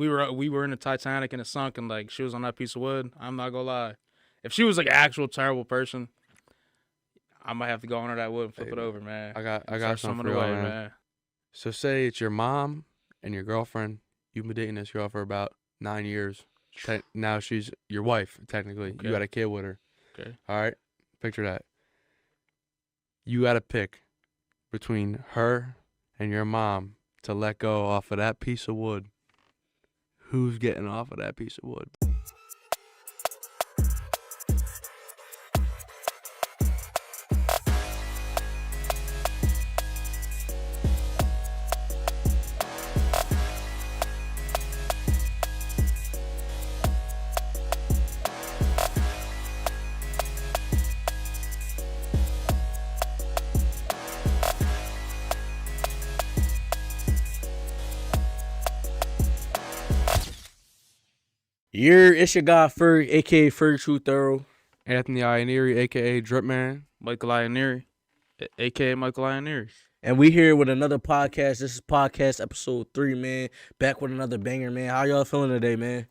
we were in the Titanic and it sunk and like she was on that piece of wood. I'm not gonna lie. If she was like an actual terrible person, I might have to go under that wood and flip Hey, it over, man. I got Start something swimming for y'all, away, man. So say it's your mom and your girlfriend. You've been dating this girl for about 9 years. Now she's your wife, technically. Okay. You got a kid with her. Okay. All right? Picture that. You got to pick between her and your mom to let go off of that piece of wood. Who's getting off of that piece of wood? It's your guy Ferg, aka Ferg True Thorough. Anthony Ianieri, a.k.a. Drip Man. Michael Ianieri, aka Michael Ianieri. And we here with another podcast. This is podcast episode 3, man. Back with another banger, man. How y'all feeling today, man?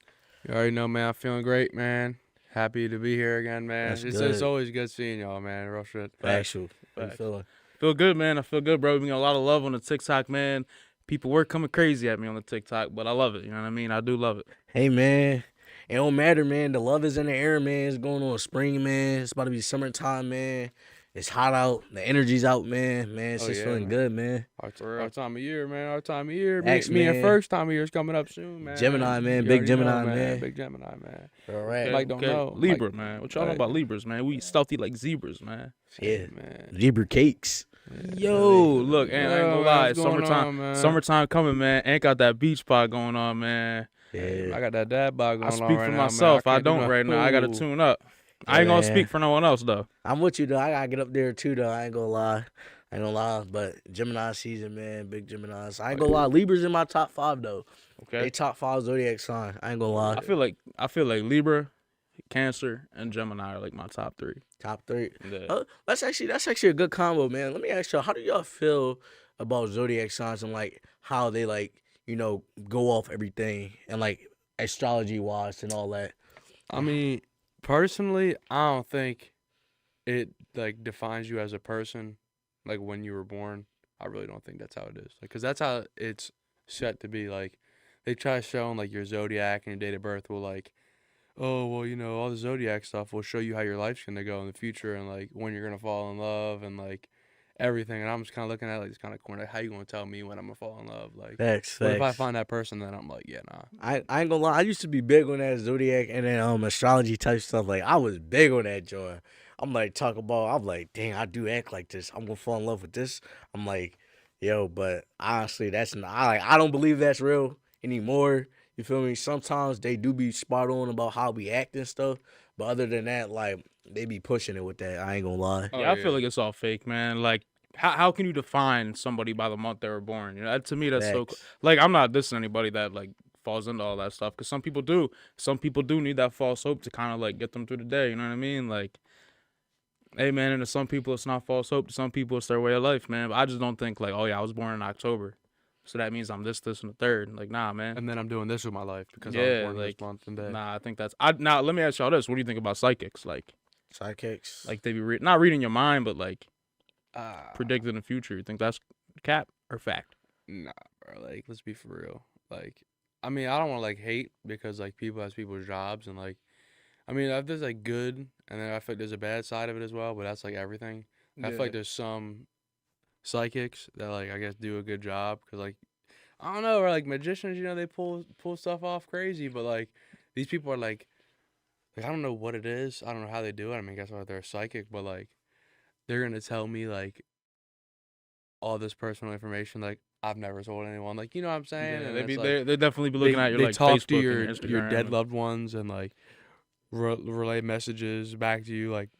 You already know, man. I'm feeling great, man. Happy to be here again, man. That's It's good. always good seeing y'all, man. Real shit. Factual. How you Facts. feeling? Feel good, man. I feel good, bro. We got a lot of love on the TikTok, man. People were coming crazy at me on the TikTok, but I love it. You know what I mean? I do love it. Hey, man. It don't matter, man. The love is in the air, man. It's going on spring, man. It's about to be summertime, man. It's hot out. The energy's out, man. Man, it's Oh, just yeah, feeling man. good, man. Our time of year, man. Our time of year. Facts, Me and man. Ferg's time of year is coming up soon, man. Gemini, man. You Big already Gemini, know, man. Big Gemini, man. All right. Mike don't know. Libra, Mike- man. What y'all know Right. about Libras, man? We stealthy like zebras, man. Yeah. man. Zebra cakes. Yo, look, and I ain't gonna lie, what's going summertime, on, man? summertime coming, man. Ain't got that beach spot going on, man. Yeah. I got that dad bod going I on speak right for now, man. myself. I can't do don't no- right now. I gotta Ooh. tune up. I ain't gonna Man. speak for no one else though. I'm with you, though. I gotta get up there, too, though. I ain't gonna lie. But Gemini season, man. Big Geminis. I ain't gonna lie. Libra's in my top 5, though. They Okay. top 5 zodiac sign. I ain't gonna lie. I feel like Libra, Cancer, and Gemini are like my top 3. Top 3. Yeah. That's actually a good combo, man. Let me ask y'all, how do y'all feel about zodiac signs and like how they like, go off everything and like astrology wise and all that? I mean, personally, I don't think it like defines you as a person, like when you were born. I really don't think that's how it is. Like, cause that's how it's set to be. Like, they try showing like your zodiac and your date of birth will like, oh well, all the zodiac stuff will show you how your life's gonna go in the future and like when you're gonna fall in love and like everything. And I'm just kind of looking at it like it's kind of corny. Like, how you gonna tell me when I'm gonna fall in love? Like, Facts. what if I find that person? Then I'm like, yeah, nah. I ain't gonna lie. I used to be big on that zodiac and then astrology type stuff. Like I was big on that joy. I'm like I'm like, dang, I do act like this. I'm gonna fall in love with this. I'm like, yo, but honestly, that's not. I don't believe that's real anymore. You feel me? Sometimes they do be spot on about how we act and stuff, but other than that, like they be pushing it with that. I ain't gonna lie. Oh, Yeah, I yeah. feel like it's all fake, man. Like, how can you define somebody by the month they were born? To me, that's so. Facts. Like, I'm not dissing anybody that like falls into all that stuff because some people do. Some people do need that false hope to kind of like get them through the day. You know what I mean? Like, hey, man, and to some people it's not false hope. To some people it's their way of life, man. But I just don't think like, oh yeah, I was born in October, so that means I'm this, and the third. Like, nah, man. And then I'm doing this with my life because I was Yeah, born like, this month and day. Nah, I think that's. Now let me ask y'all this: what do you think about psychics? Like Sidekicks. they be not reading your mind, but like Ah, predicting the future. You think that's cap or fact? nah, bro. Like, let's be for real. Like, I mean, I don't want to like hate because like people has people's jobs and like, I mean, there's like good and then I feel like there's a bad side of it as well. But that's like everything. I feel like there's some psychics that like I guess do a good job because like I don't know, or like magicians, they pull stuff off crazy. But like these people are like I don't know what it is. I don't know how they do it. I mean, I guess they're psychic, but like they're gonna tell me like all this personal information like I've never told anyone. Like, you know what I'm saying? Yeah, And they it's be like, they definitely be looking at your they like talk Facebook to and your Instagram. dead and- loved ones and like relay messages back to you like,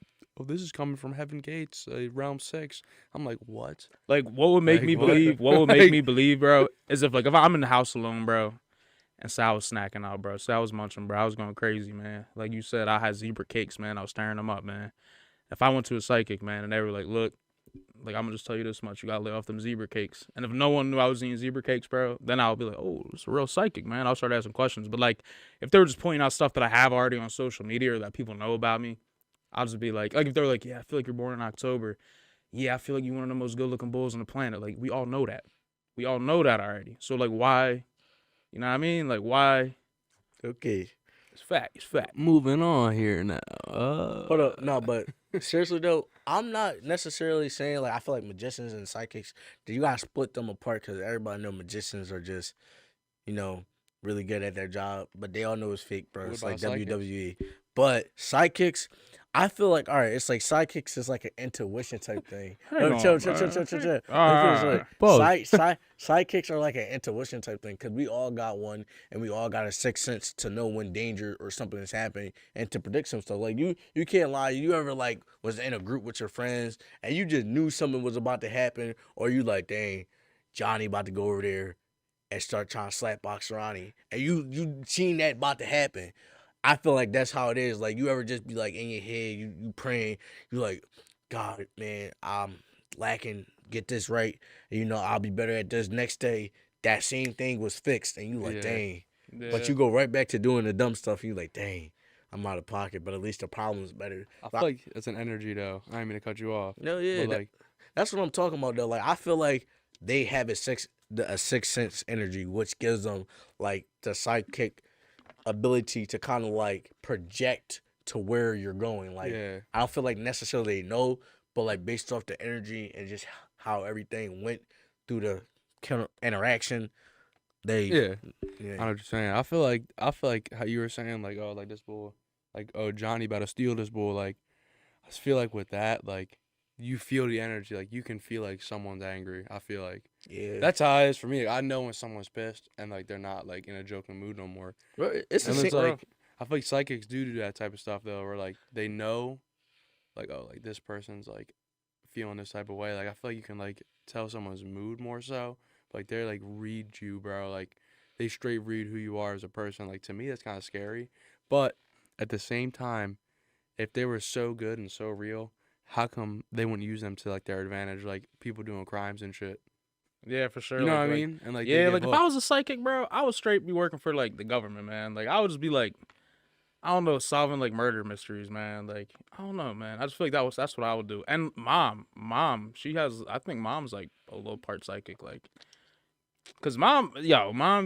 oh, this is coming from Heaven Gates, Realm 6. I'm like, what? Like, what would make Like, me what? believe? What would make Like- me believe, bro? Is if I'm in the house alone, bro, and so I was snacking out, bro. So I was munching, bro. I was going crazy, man. Like you said, I had zebra cakes, man. I was tearing them up, man. If I went to a psychic, man, and they were like, look, I'm gonna just tell you this much: you gotta lay off them zebra cakes. And if no one knew I was eating zebra cakes, bro, then I'll be like, oh, it's a real psychic, man. I'll start asking questions. But like, if they were just pointing out stuff that I have already on social media or that people know about me, I'll just be like if they're like, yeah, I feel like you're born in October. Yeah, I feel like you're one of the most good-looking bulls on the planet. Like, we all know that. We all know that already. So like, why? You know what I mean? Like, why? Okay. It's fact. It's fact. Moving on here now. Hold up. No, but seriously though, I'm not necessarily saying like I feel like magicians and psychics. Do you gotta split them apart? Because everybody know magicians are just, you know, really good at their job, but they all know it's fake, bro. What It's like about psychics? WWE. But psychics, I feel like all right. It's like psychics is like an intuition type thing. Hang No, on, chill. man. Let me finish it. Alright. Sidekicks are like an intuition type thing because we all got one and we all got a sixth sense to know when danger or something is happening and to predict some stuff. Like you can't lie. You ever like was in a group with your friends and you just knew something was about to happen, or you like, dang, Johnny about to go over there and start trying to slap box Ronnie, and you seen that about to happen. I feel like that's how it is. Like you ever just be like in your head, you praying, you like, God, man, I'm lacking. Get this right. And, you know, I'll be better at this. Next day, that same thing was fixed, and you like, Yeah. dang. Yeah. But you go right back to doing the dumb stuff, and you like, dang, I'm out of pocket. But at least the problem's better. I feel like it's an energy though. I ain't mean to cut you off. No, yeah, But like, that's what I'm talking about though. Like I feel like they have a sixth sense energy, which gives them like the psychic ability to kind of like project to where you're going. Like yeah, I don't feel like necessarily they know, but like based off the energy and just how everything went through the interaction, they yeah. I yeah. know what you're saying. I feel like how you were saying, like, oh, like this bull, like, oh, Johnny about to steal this bull. Like, I just feel like with that, like, you feel the energy. Like, you can feel like someone's angry. I feel like Yeah, that's how it is for me. I know when someone's pissed and like they're not like in a joking mood no more. bro, it's the And same. it's like I feel like psychics do that type of stuff though, where like they know, like, oh, like this person's like feeling this type of way. Like I feel like you can like tell someone's mood more so. Like they're like read you, bro. Like they straight read who you are as a person. Like to me, that's kind of scary. But at the same time, if they were so good and so real, how come they wouldn't use them to like their advantage? Like people doing crimes and shit. Yeah, for sure. You know like, what I like, mean? And like they yeah, get like if hooked. I was a psychic, bro, I would straight be working for like the government, man. Like I would just be like, I don't know, solving like murder mysteries, man. Like I don't know, man. I just feel like that's what I would do. And mom, she has. I think mom's like a little part psychic, like, cause mom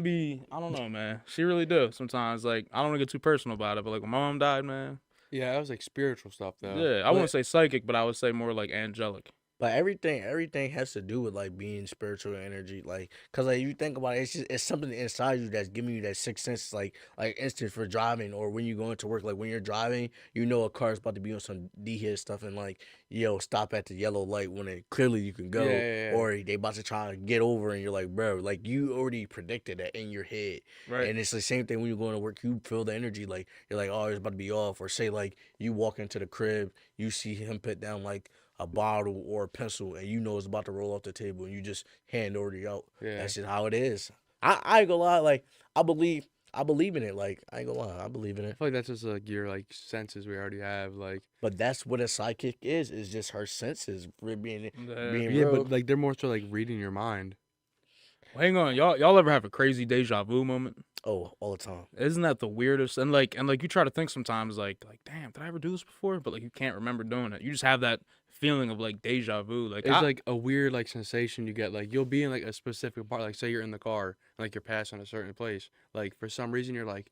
be. I don't know, man. She really do sometimes. Like I don't want to get too personal about it, but like when my mom died, man. Yeah, that was like spiritual stuff though. Yeah, I wouldn't say psychic, but I would say more like angelic. But everything has to do with like being spiritual energy, like, cause like you think about it, it's something inside you that's giving you that sixth sense, like instant for driving or when you go into work, like when you're driving, you know a car's about to be on some D-hit stuff and like stop at the yellow light when it clearly you can go, Yeah. or they about to try to get over and you're like, bro, like you already predicted that in your head, Right. and it's the same thing when you're going to work, you feel the energy, like you're like, oh, it's about to be off, or say like you walk into the crib, you see him put down like a bottle or a pencil and you know it's about to roll off the table and you just hand over the out. Yeah. That's just how it is. I ain't gonna lie, like I believe in it. Like I ain't gonna lie, I believe in I it. feel like that's just like your like senses we already have. Like But that's what a psychic is just her senses being being yeah, real. but like they're more so like reading your mind. Hang on, y'all ever have a crazy deja vu moment? Oh, all the time. Isn't that the weirdest? And like you try to think sometimes like damn, did I ever do this before? But like you can't remember doing it. You just have that feeling of like deja vu. Like It's like a weird like sensation you get. Like you'll be in like a specific part. Like say you're in the car and like you're passing a certain place. Like for some reason you're like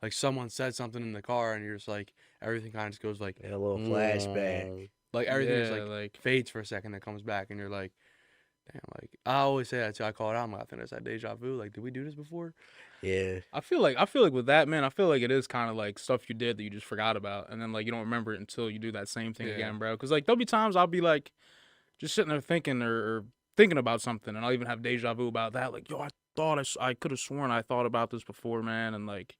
someone said something in the car and you're just like everything kind of just goes like A little flashback. Like everything just yeah, like fades for a second and comes back and you're like, damn. Like I always say that too. I call it out. I'm like, I think that's that deja vu. Like did we do this before? Yeah. I feel like with that, man, I feel like it is kind of like stuff you did that you just forgot about, and then like you don't remember it until you do that same thing Yeah. again, bro. Because like there'll be times I'll be like just sitting there thinking or thinking about something, and I'll even have deja vu about that. Like, yo, I thought I could have sworn I thought about this before, man, and like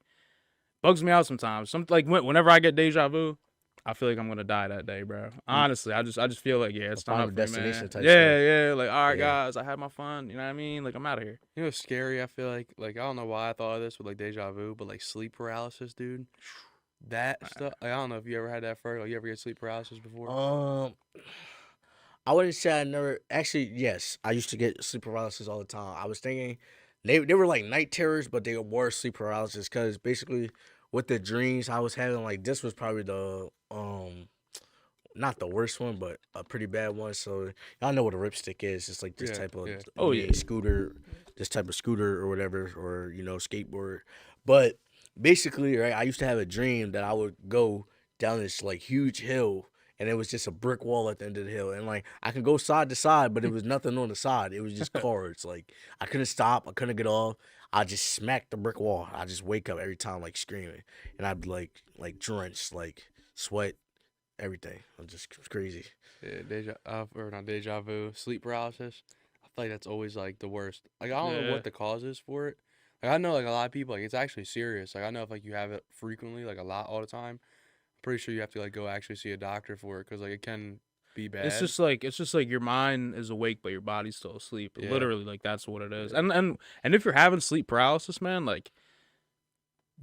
bugs me out sometimes. Like whenever I get deja vu, I feel like I'm gonna die that day, bro. Honestly, I just feel like it's time Final for me, destination man. type Yeah, stuff. yeah. Like all right, Yeah. guys, I had my fun. You know what I mean? Like I'm out of here. You know, what's scary. I feel like I don't know why I thought of this with like deja vu, but like sleep paralysis, dude. That stuff. Like, I don't know if you ever had that first. Like, you ever get sleep paralysis before? Um, I wouldn't say I never actually. Yes, I used to get sleep paralysis all the time. I was thinking they were like night terrors, but they were sleep paralysis because basically with the dreams I was having, like this was probably the not the worst one, but a pretty bad one. So y'all know what a ripstick is. It's like this Yeah, type of yeah. Oh yeah. scooter, this type of scooter or whatever, or skateboard. But basically, right, I used to have a dream that I would go down this like huge hill, and it was just a brick wall at the end of the hill, and like I could go side to side, but it was nothing on the side. It was just cars. Like I couldn't stop. I couldn't get off. I just smacked the brick wall. I just wake up every time like screaming, and I'd be like drenched, like sweat, everything. I'm just crazy. Yeah, or not deja vu, sleep paralysis. I feel like that's always like the worst. Like I don't know Yeah. what the cause is for it. Like I know like a lot of people like it's actually serious. Like I know if like you have it frequently, like a lot all the time, I'm pretty sure you have to like go actually see a doctor for it because like it can be bad. It's just like your mind is awake but your body's still asleep. Yeah. Literally, like that's what it is. Yeah. And if you're having sleep paralysis, man, like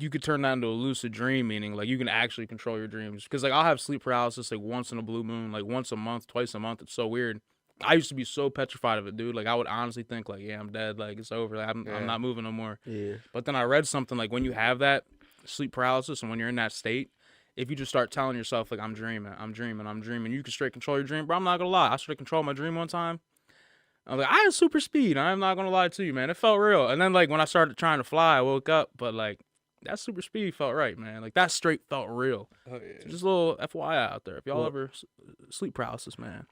you could turn that into a lucid dream, meaning like you can actually control your dreams. Because like I'll have sleep paralysis like once in a blue moon, like once a month, twice a month. It's so weird. I used to be so petrified of it, dude. Like I would honestly think like, yeah, I'm dead. Like it's over. Like, I'm Yeah. not moving no more. Yeah. But then I read something like when you have that sleep paralysis and when you're in that state, if you just start telling yourself like I'm dreaming, you can straight control your dream. Bro, I'm not gonna lie. I straight control my dream one time. I was like, I had super speed. I'm not gonna lie to you, man. It felt real. And then like when I started trying to fly, I woke up, but like that super speed felt right, man. Like that straight felt real. Oh yeah. So just a little FYI out there. If y'all Well- ever sleep paralysis, man.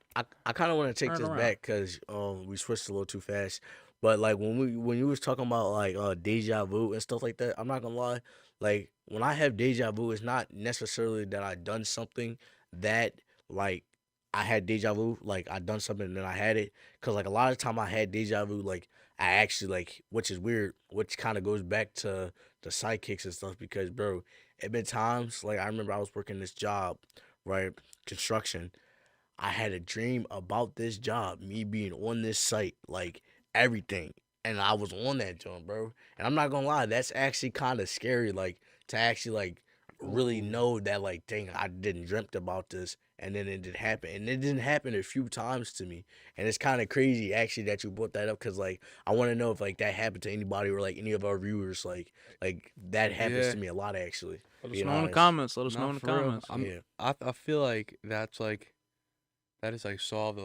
I kind of want to take Turn this around. back because we switched a little too fast. But like when you was talking about like deja vu and stuff like that, I'm not gonna lie. Like when I have deja vu, it's not necessarily that I done something that like I had deja vu. Like I done something and then I had it. Cause like a lot of time I had deja vu. Like I actually like, which is weird, which kind of goes back to the sidekicks and stuff. Because bro, it been times like I remember I was working this job, right, construction. I had a dream about this job, me being on this site, like everything. And I was on that joint, bro. And I'm not gonna lie, that's actually kind of scary, like to actually like really know that, like, dang, I didn't dreamt about this, and then it did happen, and it didn't happen a few times to me, and it's kind of crazy actually that you brought that up, cause like I want to know if like that happened to anybody or like any of our viewers, like that happens Yeah. to me a lot actually. Let us Being know in the honest. comments. Let us Nah, know in the for real. comments. Yeah. I feel like that's like that is like solved a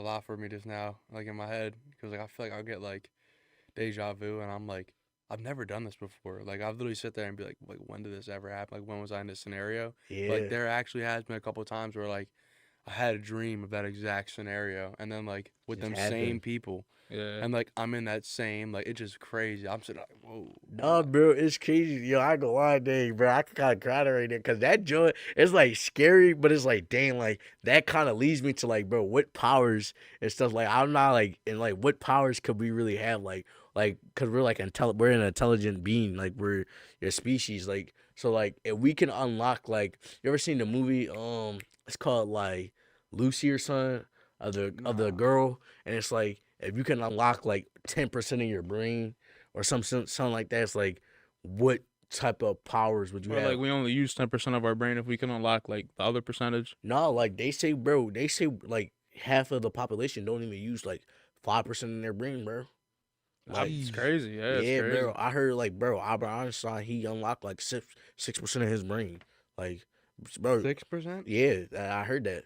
lot for me just now, like in my head, because like I feel like I'll get like deja vu, and I'm like, I've never done this before. Like I've literally sit there and be like, when did this ever happen? Like when was I in this scenario? Yeah. Like there actually has been a couple of times where like I had a dream of that exact scenario, and then like with Just them same happened. people, Yeah. and like I'm in that same like it's just crazy. I'm sitting like, whoa. Nah, bro, it's crazy. Yo, I ain't gonna lie, dang, bro. I kind of cried right there because that joint it's like scary, but it's like, dang, like that kind of leads me to like, bro, what powers and stuff. Like, I'm not like, and like, what powers could we really have? Like, cause we're like we're an intelligent being. Like, we're your species. Like, so like, if we can unlock, like, you ever seen the movie? It's called like Lucy or something of the girl, and it's like if you can unlock like 10% of your brain or something like that. It's like, what type of powers would you Or have? like we only use 10% of our brain if we can unlock like the other percentage. No, like they say, bro. They say like half of the population don't even use like 5% of their brain, bro. Like, It's crazy. Yeah, it's yeah, crazy. bro. I heard like, bro, Albert Einstein, he unlocked like 6% of his brain. Like, bro, 6%? yeah, I heard that.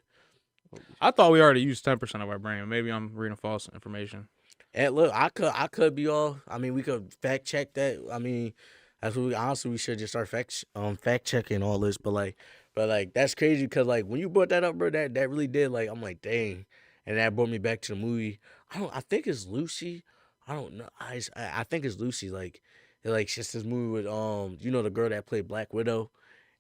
I thought we already used 10% of our brain. Maybe I'm reading false information. And look, I could be off. I mean, we could fact check that. I mean, that's what we honestly we should just start fact checking all this. But like that's crazy because like when you brought that up, bro, that really did like I'm like dang, and that brought me back to the movie. I think it's Lucy. I don't know. I think it's Lucy. Like it's just this movie with you know the girl that played Black Widow,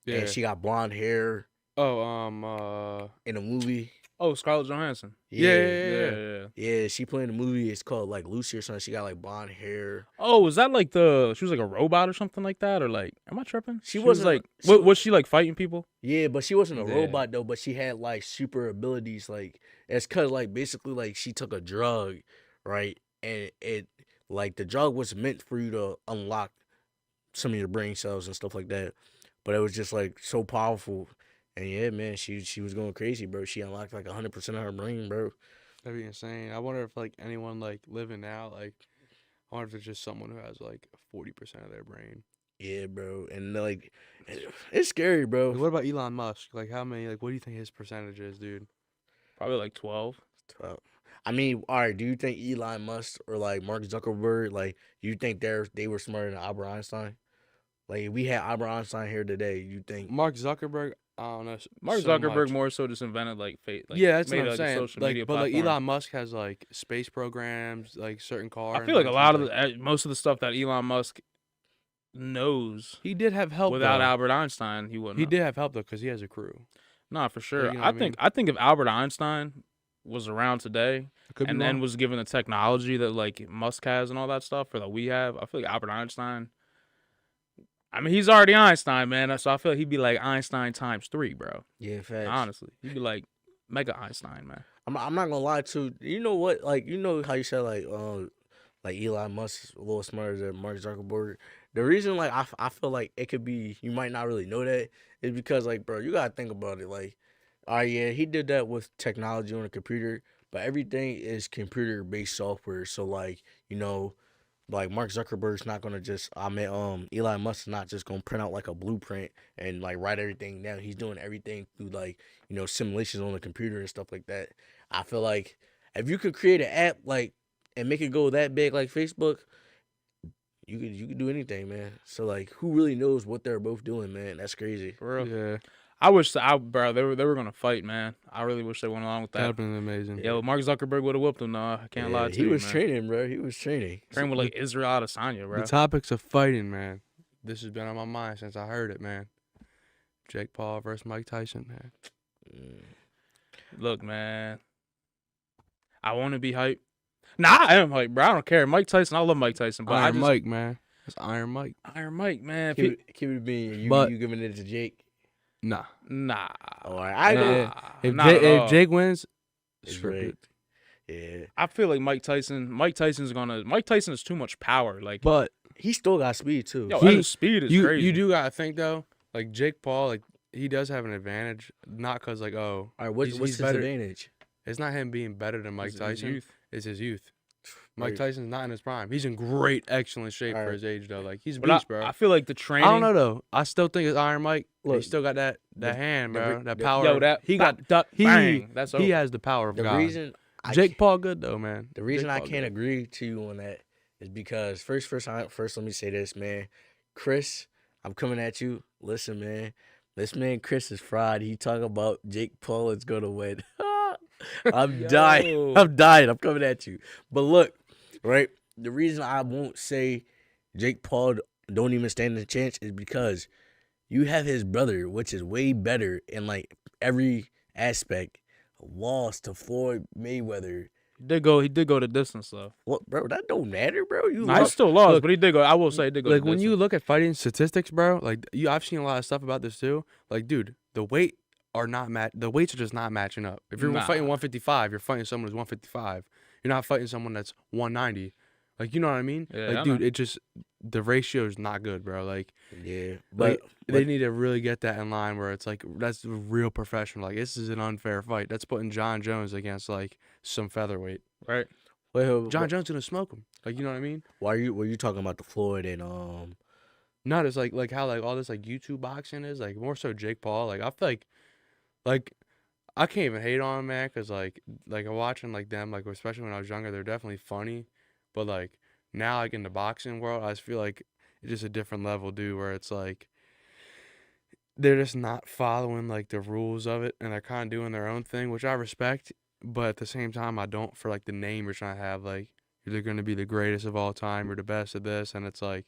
Yeah. and she got blonde hair Oh, in the movie. Oh, Scarlett Johansson. Yeah. Yeah, she played in the movie. It's called like Lucy or something. She got like blonde hair. Oh, was that like she was like a robot or something like that? Or like, am I tripping? She was wasn't- like, she- was she like fighting people? Yeah, but she wasn't a Yeah. robot though. But she had like super abilities. Like it's cause like basically like she took a drug, right? And it like the drug was meant for you to unlock some of your brain cells and stuff like that. But it was just like so powerful And yeah, man, she was going crazy, bro. She unlocked like 100% of her brain, bro. That'd be insane. I wonder if like anyone like living now, like I wonder if it's just someone who has like 40% of their brain. Yeah, bro. And like, it's scary, Like, bro. what about Elon Musk? Like how many? Like what do you think his percentage is, dude? Probably like 12. I mean, all right. Do you think Elon Musk or like Mark Zuckerberg, like, you think they were smarter than Albert Einstein? Like, if we had Albert Einstein here today, you think? Mark Zuckerberg, I don't know. Mark so Zuckerberg much. more so just invented like fate. Like, Yeah, that's made what I'm like a saying. social Like, media but like platform. Elon Musk has like space programs, like certain car. I feel like a lot of inventions, most of the stuff that Elon Musk knows he did have help without though. Albert Einstein, he wouldn't. He know. did have help though, because he has a crew. Nah, for sure. you know what I mean? I think if Albert Einstein was around today I could be and then wrong. was given the technology that like Musk has and all that stuff, or that we have, I feel like Albert Einstein. I mean, he's already Einstein, man. So I feel like he'd be like Einstein times 3, bro. Yeah, facts. Honestly, he'd be like mega Einstein, man. I'm not gonna lie to you. Know what? Like, you know how you said like Elon Musk is a little smarter than Mark Zuckerberg. The reason like I feel like it could be, you might not really know that, is because like, bro, you gotta think about it. Like, all right, yeah, he did that with technology on a computer, but everything is computer based software. So like, you know, like Mark Zuckerberg's not gonna just, I mean, Elon Musk is not just gonna print out like a blueprint and like write everything down. He's doing everything through like, you know, simulations on the computer and stuff like that. I feel like if you could create an app like and make it go that big like Facebook, you could do anything, man. So like, who really knows what they're both doing, man? That's crazy. For real. Yeah, I wish bro, they were gonna fight, man. I really wish they went along with that'd that. have been amazing. Yo, Mark Zuckerberg would have whooped him. No, I can't lie to he you, was man. training, bro. He was training. Train with like Israel Adesanya, bro. The topics of fighting, man. This has been on my mind since I heard it, man. Jake Paul versus Mike Tyson, man. Mm. Look, man. I want to be hype. Nah, I am hype, bro. I don't care. Mike Tyson, I love Mike Tyson, but Iron Mike, man. That's Iron Mike. Iron Mike, man. Keep it being you. But- You giving it to Jake? Nah. Nah. All right, I Nah. did. If, not at all. if Jake wins, It's scripted. rigged. Yeah, I feel like Mike Tyson is too much power. Like, But he still got speed too. yo, he- his speed is you crazy. you do gotta think though, like Jake Paul, like he does have an advantage, not cause like All right, what's he's his better. advantage? It's not him being better than Mike His Tyson. youth. It's his youth. Mike Right. Tyson's not in his prime. He's in great, excellent shape for Alright. his age though. Like he's a But beast, bro. I feel like the training. I don't know though. I still think it's Iron Mike. He Look, still got that the- hand, the bro. re- That the- power. Yo, that he got. he, bang. That's over. He has the power of The God. reason I Jake can't- Paul good though, man. the reason Jake I Paul can't good. agree to you on that is because first let me say this, man. Chris, I'm coming at you. Listen, man. This man Chris is fried. He talking about Jake Paul is gonna win. I'm dying. Yo. I'm dying. I'm coming at you. But look, right? The reason I won't say Jake Paul don't even stand a chance is because you have his brother, which is way better in like every aspect, lost to Floyd Mayweather. He did go the distance though. What, bro? That don't matter, bro. You Nah, he lost. still lost, look, but he did go. I will say he did go. Like the when you distance. look at fighting statistics, bro. Like I've seen a lot of stuff about this too. Like, dude, the weights are just not matching up. If you're Nah. fighting 155, you're fighting someone who's 155. You're not fighting someone that's 190. Like, you know what I mean? Yeah, like, I dude, know. it just the ratio is not good, bro. Like, Yeah, Like, but they need to really get that in line where it's like that's real professional. Like, this is an unfair fight. That's putting John Jones against like some featherweight. right? John Jones gonna smoke him. Like, you know what I mean? why were you talking about the Floyd and Not as like how like all this like YouTube boxing is like more so Jake Paul. Like I feel like I can't even hate on him, man, because like I'm watching like them, like especially when I was younger, they're definitely funny, but like now like in the boxing world, I just feel like it's just a different level, dude, where it's like they're just not following like the rules of it, and they're kind of doing their own thing, which I respect, but at the same time, I don't for like the name you're trying to have, like you're gonna be the greatest of all time, you're the best at this, and it's like.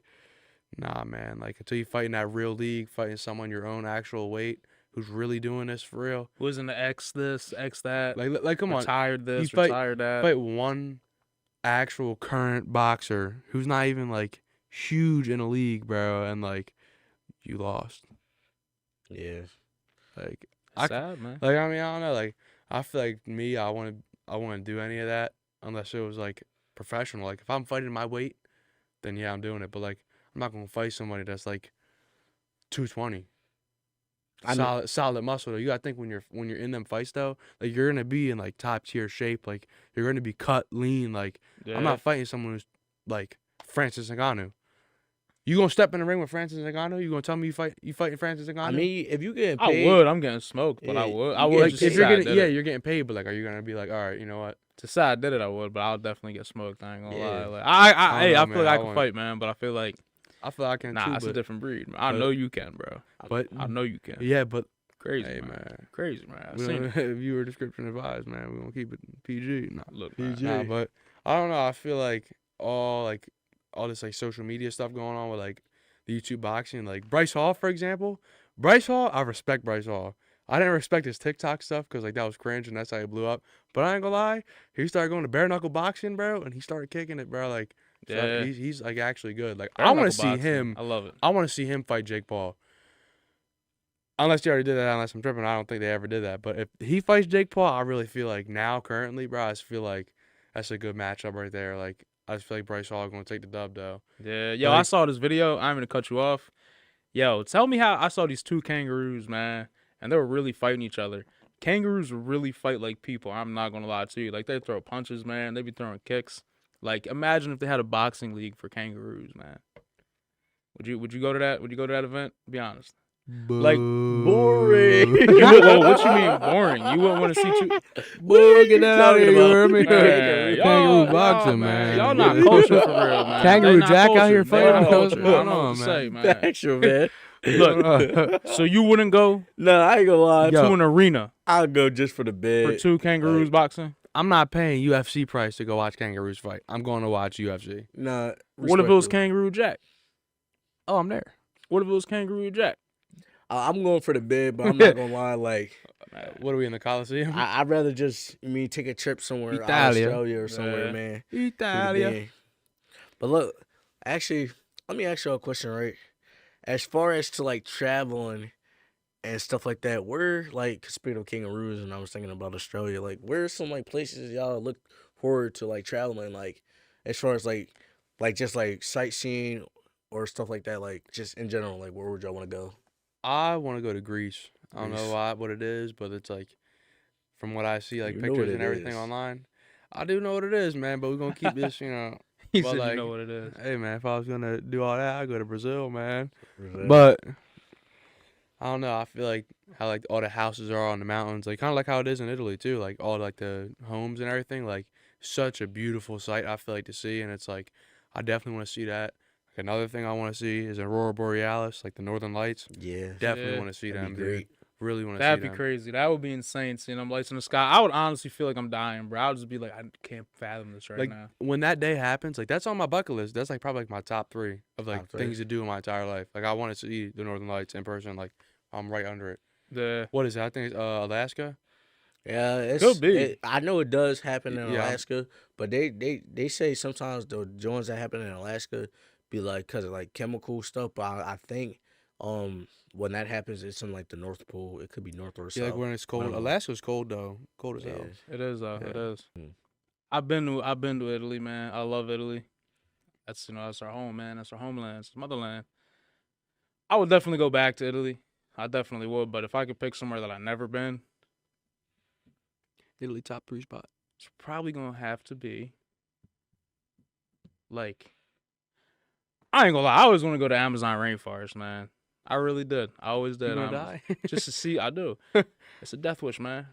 Nah, man. Like until you fight in that real league, fighting someone your own actual weight who's really doing this for real. Was in the X this, X that. Like come on, retired this, You fight- retired that. fight one actual current boxer who's not even like huge in a league, bro, and like you lost. yeah, Like I- Sad, man. like I mean I don't know. Like I feel like me, I wouldn't do any of that unless it was like professional. Like if I'm fighting my weight, then yeah, I'm doing it. But like I'm not gonna fight somebody that's like 220. I know. solid muscle though. You gotta think when you're in them fights though, like you're gonna be in like top tier shape. Like you're gonna be cut lean. Like Yeah. I'm not fighting someone who's like Francis Ngannou. You gonna step in the ring with Francis Ngannou? You gonna tell me you fighting Francis Ngannou? I mean, if you getting I paid, would. I'm getting smoked, but I Yeah, would. you I get would paid. just if you're decide getting did it. you're getting paid, but like, are you gonna be like, all right, you know what? To say I did it, I would, but I'll definitely get smoked. I ain't gonna Yeah. lie. Like, I I don't know, feel like man. I I can wanna- fight, man, but I feel like I feel like I can nah, too, that's a but, different breed. Man. I but- know you can, bro. but I know you can. yeah, but Crazy, hey man. man, Crazy, man. I we seen don't, it. viewer description advised, man. We gonna keep it PG. Nah. Look, man. PG. Nah, but I don't know. I feel like all this like social media stuff going on with like the YouTube boxing, like Bryce Hall, for example. Bryce Hall, I respect Bryce Hall. I didn't respect his TikTok stuff because like that was cringe and that's how he blew up. But I ain't gonna lie, he started going to bare knuckle boxing, bro, and he started kicking it, bro. Like, so Yeah. he's like actually good. Like Bare I want knuckle to see boxing. him. I love it. I want to see him fight Jake Paul. Unless they already did that, unless I'm tripping, I don't think they ever did that. But if he fights Jake Paul, I really feel like now, currently, bro, I just feel like that's a good matchup right there. Like, I just feel like Bryce Hall is going to take the dub, though. Yeah, yo, I Like- saw this video. I'm gonna cut you off. Yo, tell me how I saw these two kangaroos, man, and they were really fighting each other. Kangaroos really fight like people. I'm not gonna lie to you. Like they throw punches, man. They be throwing kicks. Like imagine if they had a boxing league for kangaroos, man. Would you go to that? Would you go to that event? Be honest. Like, boring. Well, what you mean boring? You wouldn't want to see two. Boy, get that out of here, you heard me? Man, Kangaroo boxing, man. Y'all not culture for real, man. Kangaroo They not Jack out culture. here They fighting? not What's culture. I going don't know on, what to say, man. Factual, man. Look, so you wouldn't go No, I ain't gonna lie. Yo. to an arena I'll go just for the bed. for two kangaroos like- boxing? I'm not paying UFC price to go watch kangaroos fight. I'm going to watch UFC. Nah. What if it was respectful. Kangaroo Jack? Oh, I'm there. What if it was Kangaroo Jack? I'm going for the bed, but I'm not gonna lie. Like, What are we in the Coliseum? I'd rather just take a trip somewhere, Italia. Australia or somewhere, Yeah. man. do the Italia. bed. But look, actually, let me ask you a question, right? As far as to like traveling and stuff like that, where like speaking of kangaroos, and I was thinking about Australia, like where are some like places y'all look forward to like traveling, like as far as like just like sightseeing or stuff like that, like just in general, like where would y'all want to go? I want to go to Greece. I don't Greece. know what it is, but it's like from what I see, like You know what pictures it and everything is. online. I do know what it is, man. But we're gonna keep this, He Well, said like- you know what it is. Hey, man, if I was gonna do all that, I'd go to Brazil, man. But But I don't know. I feel like how like all the houses are on the mountains, like kind of like how it is in Italy too. Like all like the homes and everything, like such a beautiful sight. I feel like to see, and it's like I definitely want to see that. Like another thing I want to see is Aurora Borealis, like the Northern Lights. yeah, Definitely Yeah, want to see that'd them, be dude. great. Really want to see That'd them. be crazy. That would be insane seeing them lights in the sky. I would honestly feel like I'm dying, bro. I would just be like, I can't fathom this right Like now. when that day happens, like that's on my bucket list. That's like probably like my top 3 of like Top three. things to do in my entire life. Like I want to see the Northern Lights in person. Like I'm right under it. The What is it? I think it's Alaska. Yeah, it's, Could be. I know it does happen in Yeah. Alaska, but they say sometimes the joints that happen in Alaska be like because of like chemical stuff. But I think when that happens, it's in like the North Pole. It could be north or Yeah, south. like when it's cold. One of 'em. Alaska's cold though. Cold as Yeah. hell. it is though. It Yeah. is. Mm. I've been to Italy, man. I love Italy. That's that's our home, man. That's our homeland. It's motherland. I would definitely go back to Italy. I definitely would. But if I could pick somewhere that I've never been, Italy top 3 spot. it's probably gonna have to be like I ain't gonna lie. I always want to go to Amazon rainforest, man. I really did. I always did. You gonna honestly. die? Just to see. I do. It's a death wish, man.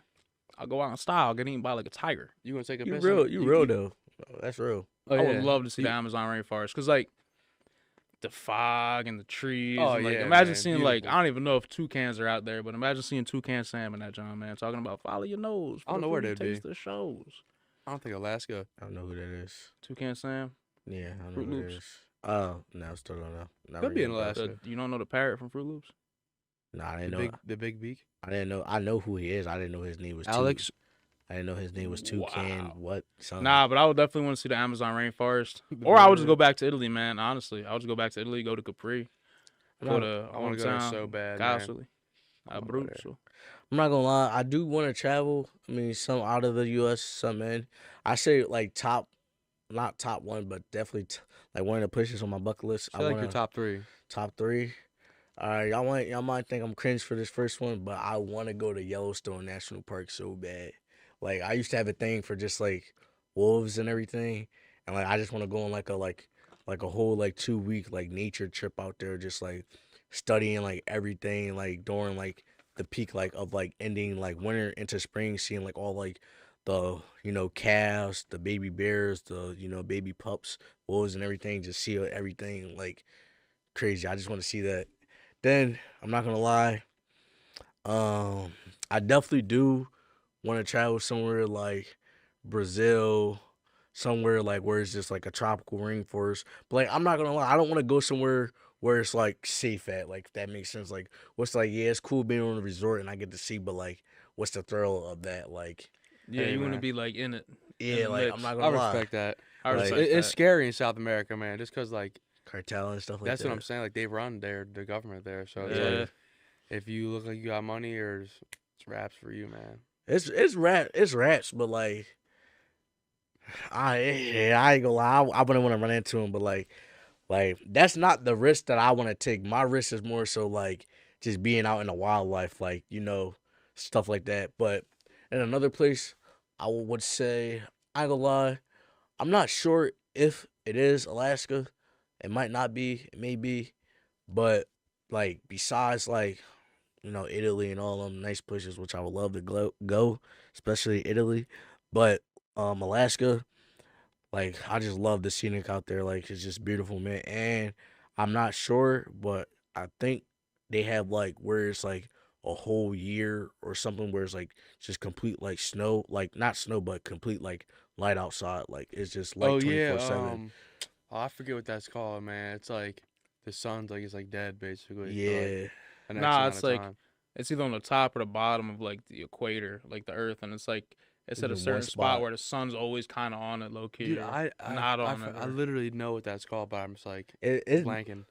I'll go out in style, get eaten by like a tiger. You gonna take a You piss? real, in- you real though. Oh, that's real. Oh, I yeah. would love to see You- the Amazon rainforest because like the fog and the trees. Oh, and, like, yeah, imagine man, seeing like beautiful. I don't even know if toucans are out there, but imagine seeing toucan Sam in that John, man. Talking about follow your nose. I don't know where they'd be. taste the shows. I don't think Alaska. I don't know who that is. Toucan Sam. Yeah, I don't Fruit know who that Loops. is. Oh no, still don't know. Not Could be in ringing a bell. Alaska. You don't know the parrot from Fruit Loops? Nah, I The didn't know. big, the big beak. I didn't know. I know who he is. I didn't know his name was Alex. I didn't know his name was Toucan. Wow. What? Something. Nah, but I would definitely want to see the Amazon rainforest, The or I would just bird. go back to Italy, man. Honestly, I would just go back to Italy, go to Capri, go to I want to go there hometown, so bad, man. Castle, I wanna go there. Abruzzo. I'm not gonna lie. I do want to travel. I mean, some out of the U.S., some in. I say like top, not top one, but definitely like one of the places on my bucket list. I feel like your top 3. top 3. All right, y'all might think I'm cringe for this first one, but I want to go to Yellowstone National Park so bad. Like I used to have a thing for just like wolves and everything, and like I just want to go on like a whole like 2 week like nature trip out there, just like studying like everything like during like the peak like of like ending like winter into spring, seeing like all like the calves, the baby bears, the baby pups, wolves and everything. Just see everything like crazy. I just want to see that. Then I'm not gonna lie. Um, I definitely do want to travel somewhere like Brazil, somewhere like where it's just like a tropical rainforest. But like, I'm not gonna lie, I don't want to go somewhere where it's like safe at. Like, if that makes sense. Like, what's like, yeah, it's cool being on a resort and I get to see, but like, what's the thrill of that? Like, Yeah, Hey, you want to man. be like in it. In yeah, the like I'm mix. not I gonna lie, respect that. I Like, respect It's that. scary in South America, man. Just because like cartel and stuff like that's that. what I'm saying. Like they run the government there, so it's Yeah. like if you look like you got money, or it's raps for you, man. It's raps, but like I ain't gonna lie, I wouldn't want to run into him, but like that's not the risk that I want to take. My risk is more so like just being out in the wildlife, like stuff like that. But in another place, I would say I ain't gonna lie, I'm not sure if it is Alaska. It might not be, it may be, but like besides like Italy and all them nice places, which I would love to go, especially Italy. But Alaska, like I just love the scenic out there. Like it's just beautiful, man. And I'm not sure, but I think they have like where it's like a whole year or something where it's like just complete like snow, like not snow, but complete like light outside. Like it's just Oh like yeah, 24/7. I forget what that's called, man. It's like the sun's like it's like dead basically for like Yeah, an X Nah, amount it's of like time. it's either on the top or the bottom of like the equator, like the Earth, and it's like it's at a in one certain spot spot. where the sun's always kind of on it, low key, Dude, or I not I, on it. I Or, literally know what that's called, but I'm just like It blanking.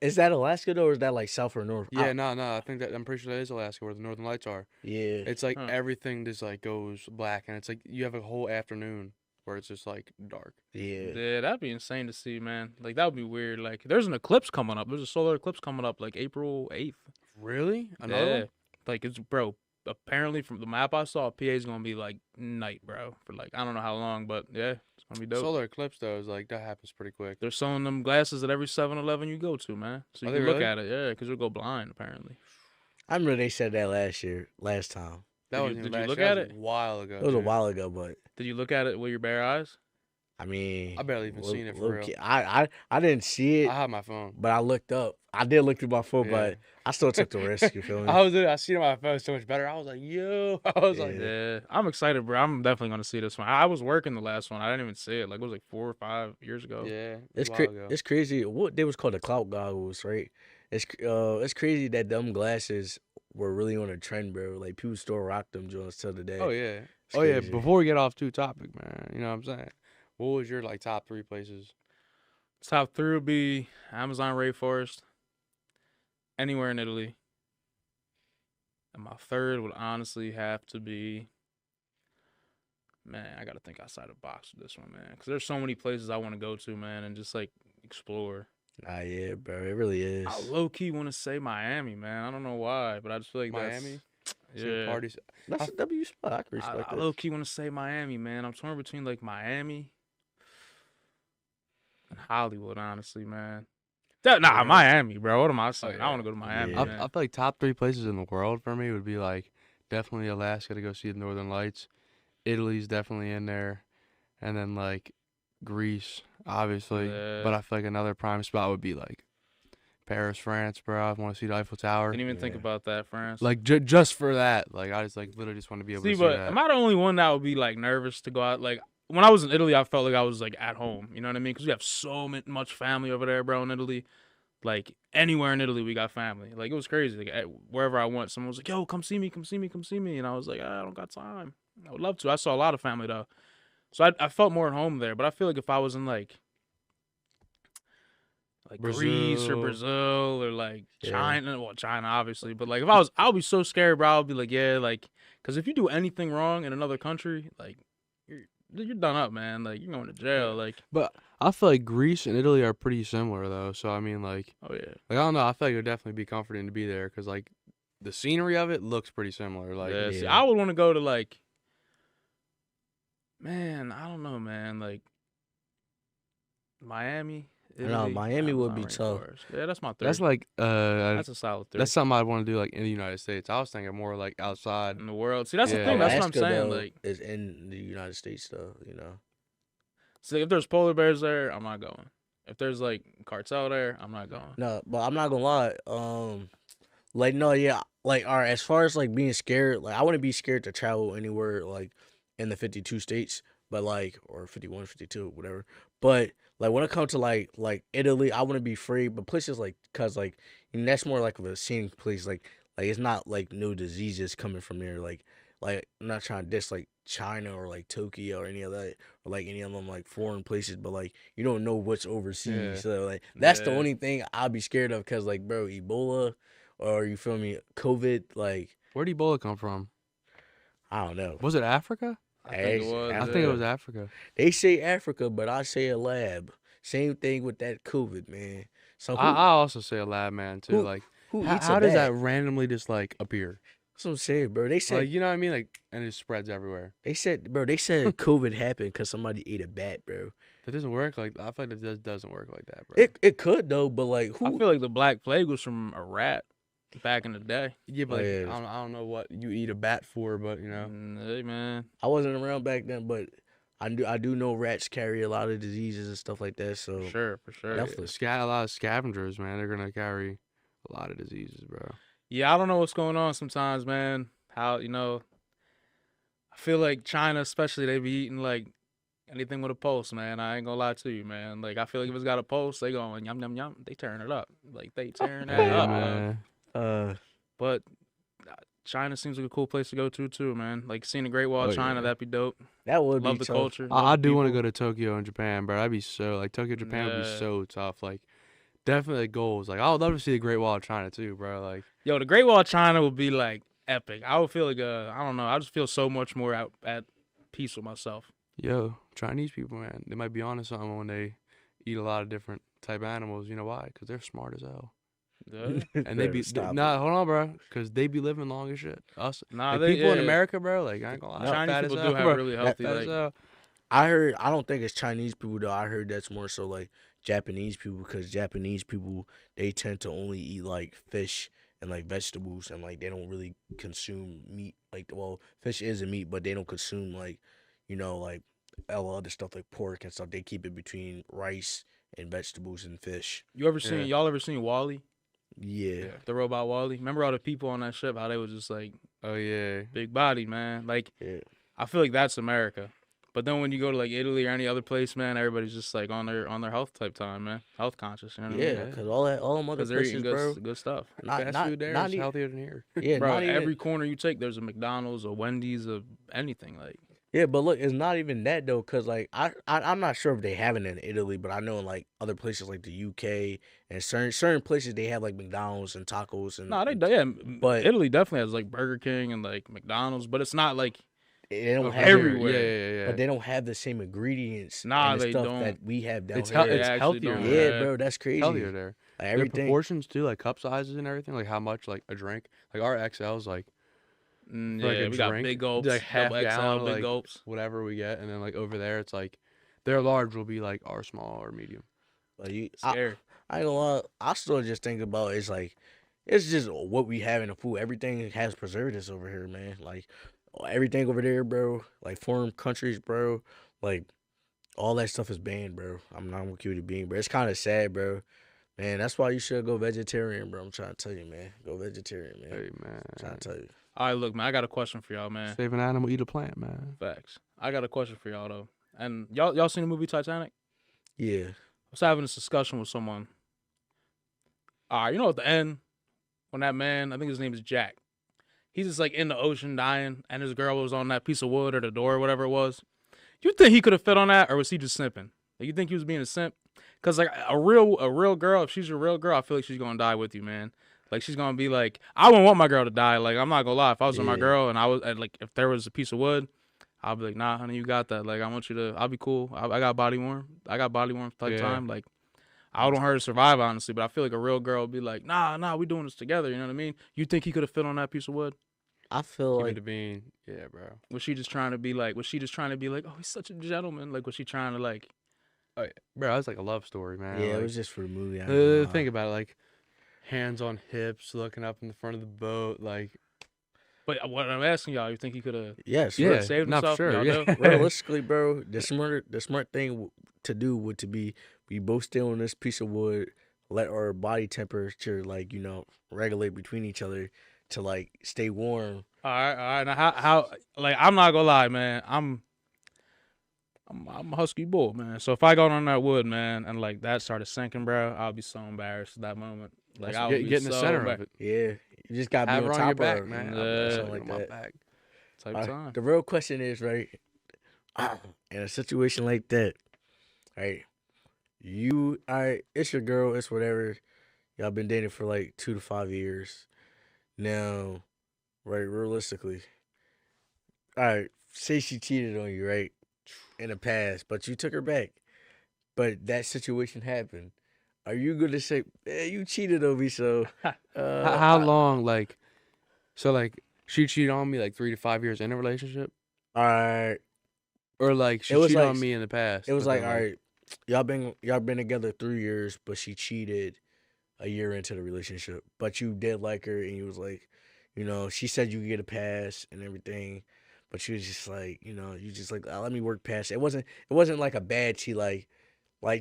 is that Alaska though, or is that like South or North? Yeah, no, I think that I'm pretty sure that is Alaska where the Northern Lights are. Yeah, It's like huh. everything just like goes black, and it's like you have a whole afternoon where it's just like dark. yeah. Yeah, that'd be insane to see, man. Like that would be weird. Like there's an eclipse coming up. There's a solar eclipse coming up like April 8th. Really? Another Yeah, one? like it's bro. Apparently from the map I saw, PA is gonna be like night, bro, for like I don't know how long, but yeah, it's gonna be dope. Solar eclipse though is like that happens pretty quick. They're selling them glasses at every 7-Eleven you go to, man. So you Are they can look really? at it, yeah, because you'll go blind apparently. I remember they said that last time. That Did you- wasn't even did you last look year, at that was it? a while ago. It was a dude. while ago, but Did you look at it with your bare eyes? I mean, I barely even seen it for real. I didn't see it, I have my phone. but I looked up. I did look through my phone, Yeah. but I still took the risk. You feel me? I seen it on my phone so much better. I was like, yo, I was like, Yeah. Yeah, I'm excited, bro. I'm definitely gonna see this one. I was working the last one. I didn't even see it. Like it was like 4 or 5 years ago. yeah, It's a while cra- ago. it's crazy. What they was called the clout goggles, right? It's crazy that them glasses were really on a trend, bro. Like people still rock them joints till today. Oh yeah, It's oh yeah. crazy. Before we get off to topic, man, you know what I'm saying? What was your like top 3 places? Top 3 would be Amazon rainforest, anywhere in Italy, and my third would honestly have to be. Man, I gotta think outside the box with this one, man. Cause there's so many places I want to go to, man, and just like explore. Yeah, bro. It really is. I low key want to say Miami, man. I don't know why, but I just feel like Miami? That's, Some yeah. parties. That's a W spot. I can respect I that. low key want to say Miami, man. I'm torn between like Miami and Hollywood, honestly, man. Yeah. Miami, bro. What am I saying? I yeah. want to go to Miami, Yeah. I man. feel like top 3 places in the world for me would be like definitely Alaska to go see the Northern Lights. Italy's definitely in there, and then like Greece, obviously. Yeah. But I feel like another prime spot would be like Paris, France, bro. I want to see the Eiffel Tower. Didn't even think Yeah. about that, France. Like just for that, like I just like literally just want to be able See, to see but that. am I the only one that would be like nervous to go out? Like when I was in Italy, I felt like I was like at home. You know what I mean? Because we have so much family over there, bro. In Italy, like anywhere in Italy, we got family. Like it was crazy. Like wherever I went, someone was like, "Yo, come see me, come see me, come see me," and I was like, "I don't got time. I would love to." I saw a lot of family though, so I felt more at home there. But I feel like if I was in like Greece or Brazil. Brazil or like Yeah. China, well, China obviously, but like if I was, I would be so scared, bro. I'd be like, yeah, like, because if you do anything wrong in another country, like you're done up, man. Like you're going to jail. Like But I feel like Greece and Italy are pretty similar though. So I mean, like Oh yeah. I don't know. I feel like it would definitely be comforting to be there because like the scenery of it looks pretty similar. Like Yeah. See, Yeah. I would want to go to like, man, I don't know, man, like Miami. No, Italy, Miami would be Amazon tough. rainforest. Yeah, that's my third. that's like That's a solid three that's something I'd want to do like in the United States. I was thinking more like outside. in the world. See, that's the Yeah. thing. That's what I'm Alaska, saying. though, Like, is in the United States, though. You know. see, if there's polar bears there, I'm not going. If there's like cartel there, I'm not going. No, but I'm not gonna lie. Like no, yeah, like all right. As far as like being scared, like I wouldn't be scared to travel anywhere like in the 52 states, but like or 51, 52, whatever. But like when it comes to like Italy, I wouldn't be afraid. But places like, cause like that's more like of a scenic place. Like it's not like no diseases coming from there. Like I'm not trying to diss like China or like Tokyo or any of that or like any of them like foreign places, but like you don't know what's overseas. Yeah. So like that's the Yeah. only thing I'd be scared of, cause like bro, Ebola or you feel me, COVID, like Where did Ebola come from? I don't know. Was it Africa? I think it Ash- was. I think Yeah. it was Africa. They say Africa, but I say a lab. Same thing with that COVID, man. So who, I also say a lab man too. who- Like who how, eats how a does bat? that randomly just like appear? That's what I'm saying, bro. They said Like you know what I mean? Like and it spreads everywhere. they said COVID happened because somebody ate a bat, bro. That doesn't work. Like I feel like that just doesn't work like that, bro. It could though, but like I who? feel like the Black Plague was from a rat back in the day. yeah, but Oh, like, yeah. I don't know what you eat a bat for, but you know. Hey man, I wasn't around back then, but I do know rats carry a lot of diseases and stuff like that. So for sure. Definitely. A lot of scavengers, man. They're gonna carry a lot of diseases, bro. Yeah, I don't know what's going on sometimes, man. How I feel like China, especially, they be eating like anything with a pulse, man. I ain't gonna lie to you, man. Like I feel like if it's got a pulse, they going yum yum yum. They turn it up, like they tearing that Yeah, up. man. But China seems like a cool place to go to too, man. Like seeing the Great Wall of Oh, China, yeah. that'd be dope. that would Love be the tough. culture. I do want to go to Tokyo and Japan, bro. That'd be so like Tokyo, Japan would be Yeah. so tough. Like definitely goals. Like I would love to see the Great Wall of China too, bro. Like Yo, the Great Wall of China would be like epic. I would feel like I don't know. I just feel so much more at peace with myself. yo, Chinese people, man, they might be onto something when they eat a lot of different type of animals. You know why? Because they're smart as hell. Yeah. And they be Stop it. nah, hold on, bro. Because they be living long as shit. Us, Nah, like they, people in yeah. America, bro. Like I ain't gonna lie, No, Chinese fat people as do hell, have bro. really healthy, Fat as like- hell. I don't think it's Chinese people though. I heard that's more so like Japanese people, because Japanese people, they tend to only eat like fish and like vegetables, and like they don't really consume meat. Like, well, fish is a meat, but they don't consume like like all other stuff like pork and stuff. They keep it between rice and vegetables and fish. You ever seen Yeah. y'all ever seen Wally? Yeah. The robot Wally. Remember all the people on that ship? How they was just like Oh yeah. big bodied, man. Like Yeah. I feel like that's America. But then when you go to like Italy or any other place, man, everybody's just like on their health type time, man. Health conscious, you know what I mean? Yeah, because all them other Because they're places, eating bro. good stuff. Fast food there is e- healthier than here. Yeah, Bro, not even, every corner you take, there's a McDonald's, a Wendy's, a anything. Like yeah, but look, it's not even that though, cause like I'm not sure if they have it in Italy, but I know in like other places like the UK and certain places they have like McDonald's and tacos and no, But- Italy definitely has like Burger King and like McDonald's, but it's not like they don't of have everywhere. Yeah. but they don't have the same ingredients. Nah, and the they stuff don't. that we have down It's here. hel- They it's actually healthier don't. there. Yeah, bro, that's crazy. Healthier there. Like Their everything. proportions too, like cup sizes and everything, like how much like a drink. Like our XL's like yeah, like a we got drink, big gulps, like half double XL, gallon, big like, gulps. whatever we get, and then like over there it's like their large will be like our small or medium. Like I Scary. ain't gonna lie, I still just think about it's like it's just what we have in the food. Everything has preservatives over here, man. Like everything over there, bro. Like foreign countries, bro. Like all that stuff is banned, bro. I'm not gonna keep it being, bro. It's kind of sad, bro. Man, that's why you should go vegetarian, bro. I'm trying to tell you, man. Go vegetarian, man. Hey man, I'm trying to tell you. All right, look, man, I got a question for y'all, man. save an animal, eat a plant, man. Facts. I got a question for y'all though. And y'all seen the movie Titanic? Yeah. I was having this discussion with someone. All right, at the end, when that man, I think his name is Jack, he's just like in the ocean dying, and his girl was on that piece of wood or the door or whatever it was. You think he could have fit on that, or was he just simping? Like, you think he was being a simp? Cause like a real girl, if she's a real girl, I feel like she's gonna die with you, man. Like she's gonna be like, I wouldn't want my girl to die. Like I'm not gonna lie, if I was with my Yeah. girl and I was like, if there was a piece of wood, I'll be like, nah, honey, you got that. Like, I want you to. I'll be cool. I got body warmth. I got body warmth type Yeah. time. Like, I don't want her to survive, honestly. But I feel like a real girl would be like, nah, we doing this together. You know what I mean? You think he could have fit on that piece of wood? I feel Give me like the bean. Yeah, bro. Was she just trying to be like? Was she just trying to be like? Oh, he's such a gentleman. Like, was she trying to like? Oh, yeah. Bro, that's like a love story, man. yeah, it like, was just for the movie. I ain't gonna lie. think about it, like hands on hips, looking up in the front of the boat, like But what I'm asking y'all, you think he could have Yes, yeah, saved not himself? for sure. Y'all Yeah, do? realistically, bro, the smart thing to do would to be we both stay on this piece of wood, let our body temperature like regulate between each other to like stay warm. All right. Now, how? Like, I'm not gonna lie, man. I'm a husky bull, man. So if I got on that wood, man, and like that started sinking, bro, I'll be so embarrassed at that moment. Like, I would be get in the so center embarrassed. of it. Yeah, you just gotta Have be her on on your top back, of her, man. Yeah. something like on my that. back. Type All right, time. the real question is right. In a situation like that, right? It's your girl, it's whatever. Y'all been dating for like 2 to 5 years. Now, right, realistically, all right, say she cheated on you, right, in the past, but you took her back, but that situation happened. Are you gonna say, you cheated on me, so How long, like, so like she cheated on me like 3 to 5 years in a relationship, all right, or like she It was cheated like- on me in the past? it was but like, then, all right, y'all been together 3 years, but she cheated a year into the relationship, but you did like her, and you was like, she said you could get a pass and everything, but she was just like, you just like, let me work past it. It wasn't like a bad cheat, like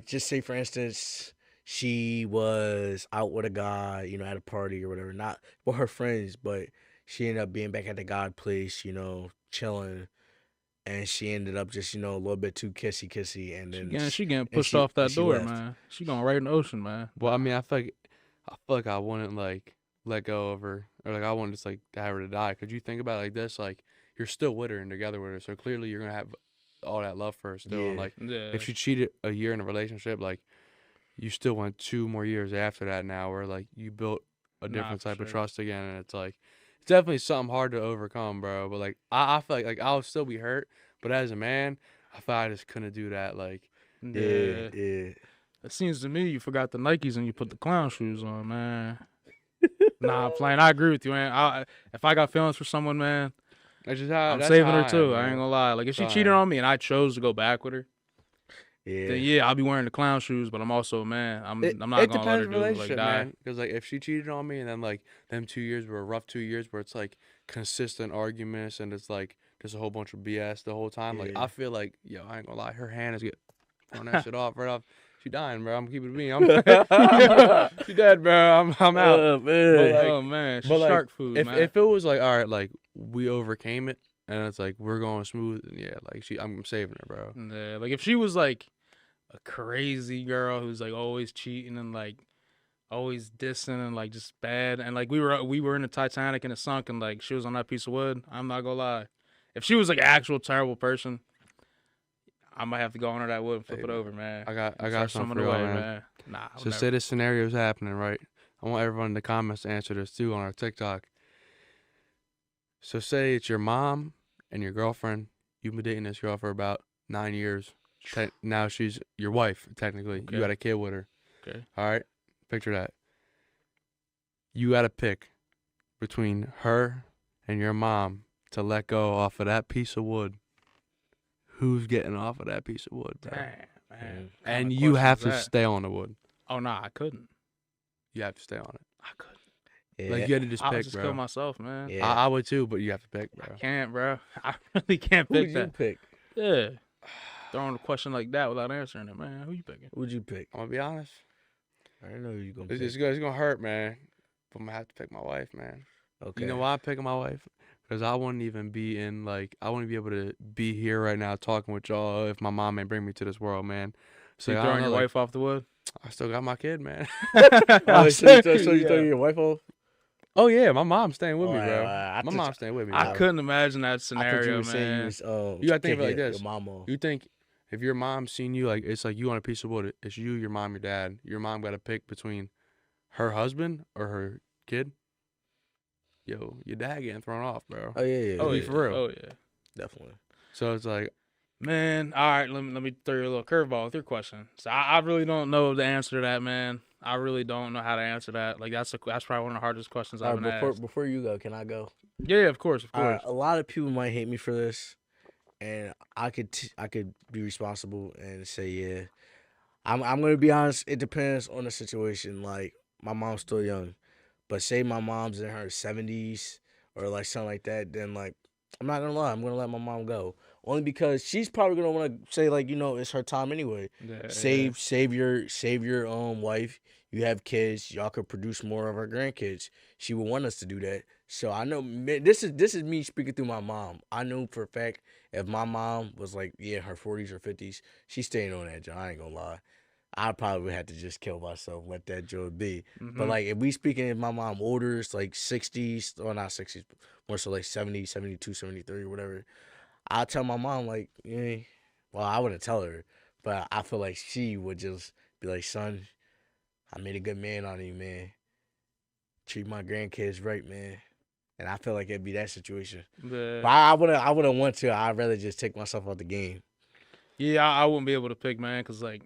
just say for instance, she was out with a guy, at a party or whatever, not with her friends, but she ended up being back at the God place, chilling, and she ended up just, a little bit too kissy, and then She getting pushed she- off that and she door, left. man. She going right in the ocean, man. well, I mean, I feel like I wouldn't like let go of her, or like I wouldn't just like have her to die. Could you think about it like this? Like you're still with her and together with her, so clearly you're gonna have all that love for her still. And Yeah. like Yeah. if she cheated a year in a relationship, like you still went 2 more years after that now, where like you built a Nah, different for type of sure. trust again, and it's like it's definitely something hard to overcome, bro. But like I feel like I'll still be hurt, but as a man, I feel I just couldn't do that. Like Yeah. It seems to me you forgot the Nikes and you put the clown shoes on, man. Nah, I'm playing. I agree with you, man. If I got feelings for someone, man, that's just how I'm that's saving how her I am, too. I ain't bro. gonna lie. Like if she That's how I cheated am. on me and I chose to go back with her, Yeah. then yeah, I'll be wearing the clown shoes. But I'm also a man. I'm It, not it gonna let her depends on do the like relationship, die. man. Because like if she cheated on me and then like them 2 years were a rough 2 years where it's like consistent arguments and it's like just a whole bunch of BS the whole time. Like Yeah. I feel like I ain't gonna lie, her hand is throwing that shit off right off. She dying, bro. I'm keeping it being. She dead, bro. I'm out. Oh, But, man. like, Oh man, she's but, like, shark food, man. If it was like all right, like we overcame it and it's like we're going smooth, and yeah, like I'm saving her, bro. Yeah, like if she was like a crazy girl who's like always cheating and like always dissing and like just bad and like we were in the Titanic and it sunk and like she was on that piece of wood, I'm not gonna lie. If she was like an actual terrible person, I might have to go under that wood and flip Hey, it man, over, man. I got Start something swimming for y'all, away, man. Nah, I would So never. say this scenario is happening, right? I want everyone in the comments to answer this too on our TikTok. So say it's your mom and your girlfriend. You've been dating this girl for about 9 years. Now she's your wife, technically. Okay. You got a kid with her. Okay. All right? Picture that. You got to pick between her and your mom to let go off of that piece of wood. Who's getting off of that piece of wood, bro? Damn, man. And Kinda you have to question is that? stay on the wood. Oh nah, I couldn't. You have to stay on it. I couldn't. Yeah. Like you had to just I would pick, just bro. kill myself, man. Yeah. I would too, but you have to pick, bro. Can't, bro. I really can't Who pick would you that. pick? Yeah. Throwing a question like that without answering it, man. Who you picking? Who'd you pick? I'm gonna be honest. I didn't know who you gonna It's, pick. it's gonna hurt, man. But I'm gonna have to pick my wife, man. Okay. You know why I'm picking my wife? Because I wouldn't even be in I wouldn't be able to be here right now talking with y'all if my mom ain't bring me to this world, man. So you I don't throwing know, your like, wife off the wood? I still got my kid, man. Oh, so you throw Yeah. your wife off? Oh yeah, my mom's staying with me, Oh, bro. I My thought- mom's staying with me. I bro. couldn't imagine that I thought you scenario, were saying you man. was You gotta think of it like kicking this. Your mom off. You think if your mom seen you like it's like you on a piece of wood, it's you, your mom, your dad. Your mom got to pick between her husband or her kid. Yo, your dad getting thrown off, bro. Oh yeah, yeah. Oh be yeah. for real. Oh yeah. Definitely. So it's like, Man, all right, let me throw you a little curveball with your question. So I really don't know the answer to that, man. I really don't know how to answer that. Like that's probably one of the hardest questions All I've right, been asked. before you go, can I go? Yeah, of course, of All right, course. a lot of people might hate me for this, and I could be responsible and say yeah. I'm gonna be honest. It depends on the situation. Like my mom's still young, but say my mom's in her 70s or like something like that, then like I'm not gonna lie, I'm gonna let my mom go. Only because she's probably gonna want to say like it's her time anyway. Yeah, Save your wife. You have kids. Y'all could produce more of our grandkids. She would want us to do that. So I know this is me speaking through my mom. I know for a fact if my mom was like her 40s or 50s, she's staying on that job. I ain't gonna lie. I probably would have to just kill myself, let that joy be. But hmm like if we speaking if my mom older, it's like 60s, or not 60s, more so like 70, 72, 73, or whatever. I'll tell my mom like, well, I wouldn't tell her, but I feel like she would just be like, son, I made a good man on you, man. Treat my grandkids right, man. And I feel like it'd be that situation. But The I wouldn't want to. I'd rather just take myself out the game. yeah, I wouldn't be able to pick, man, because like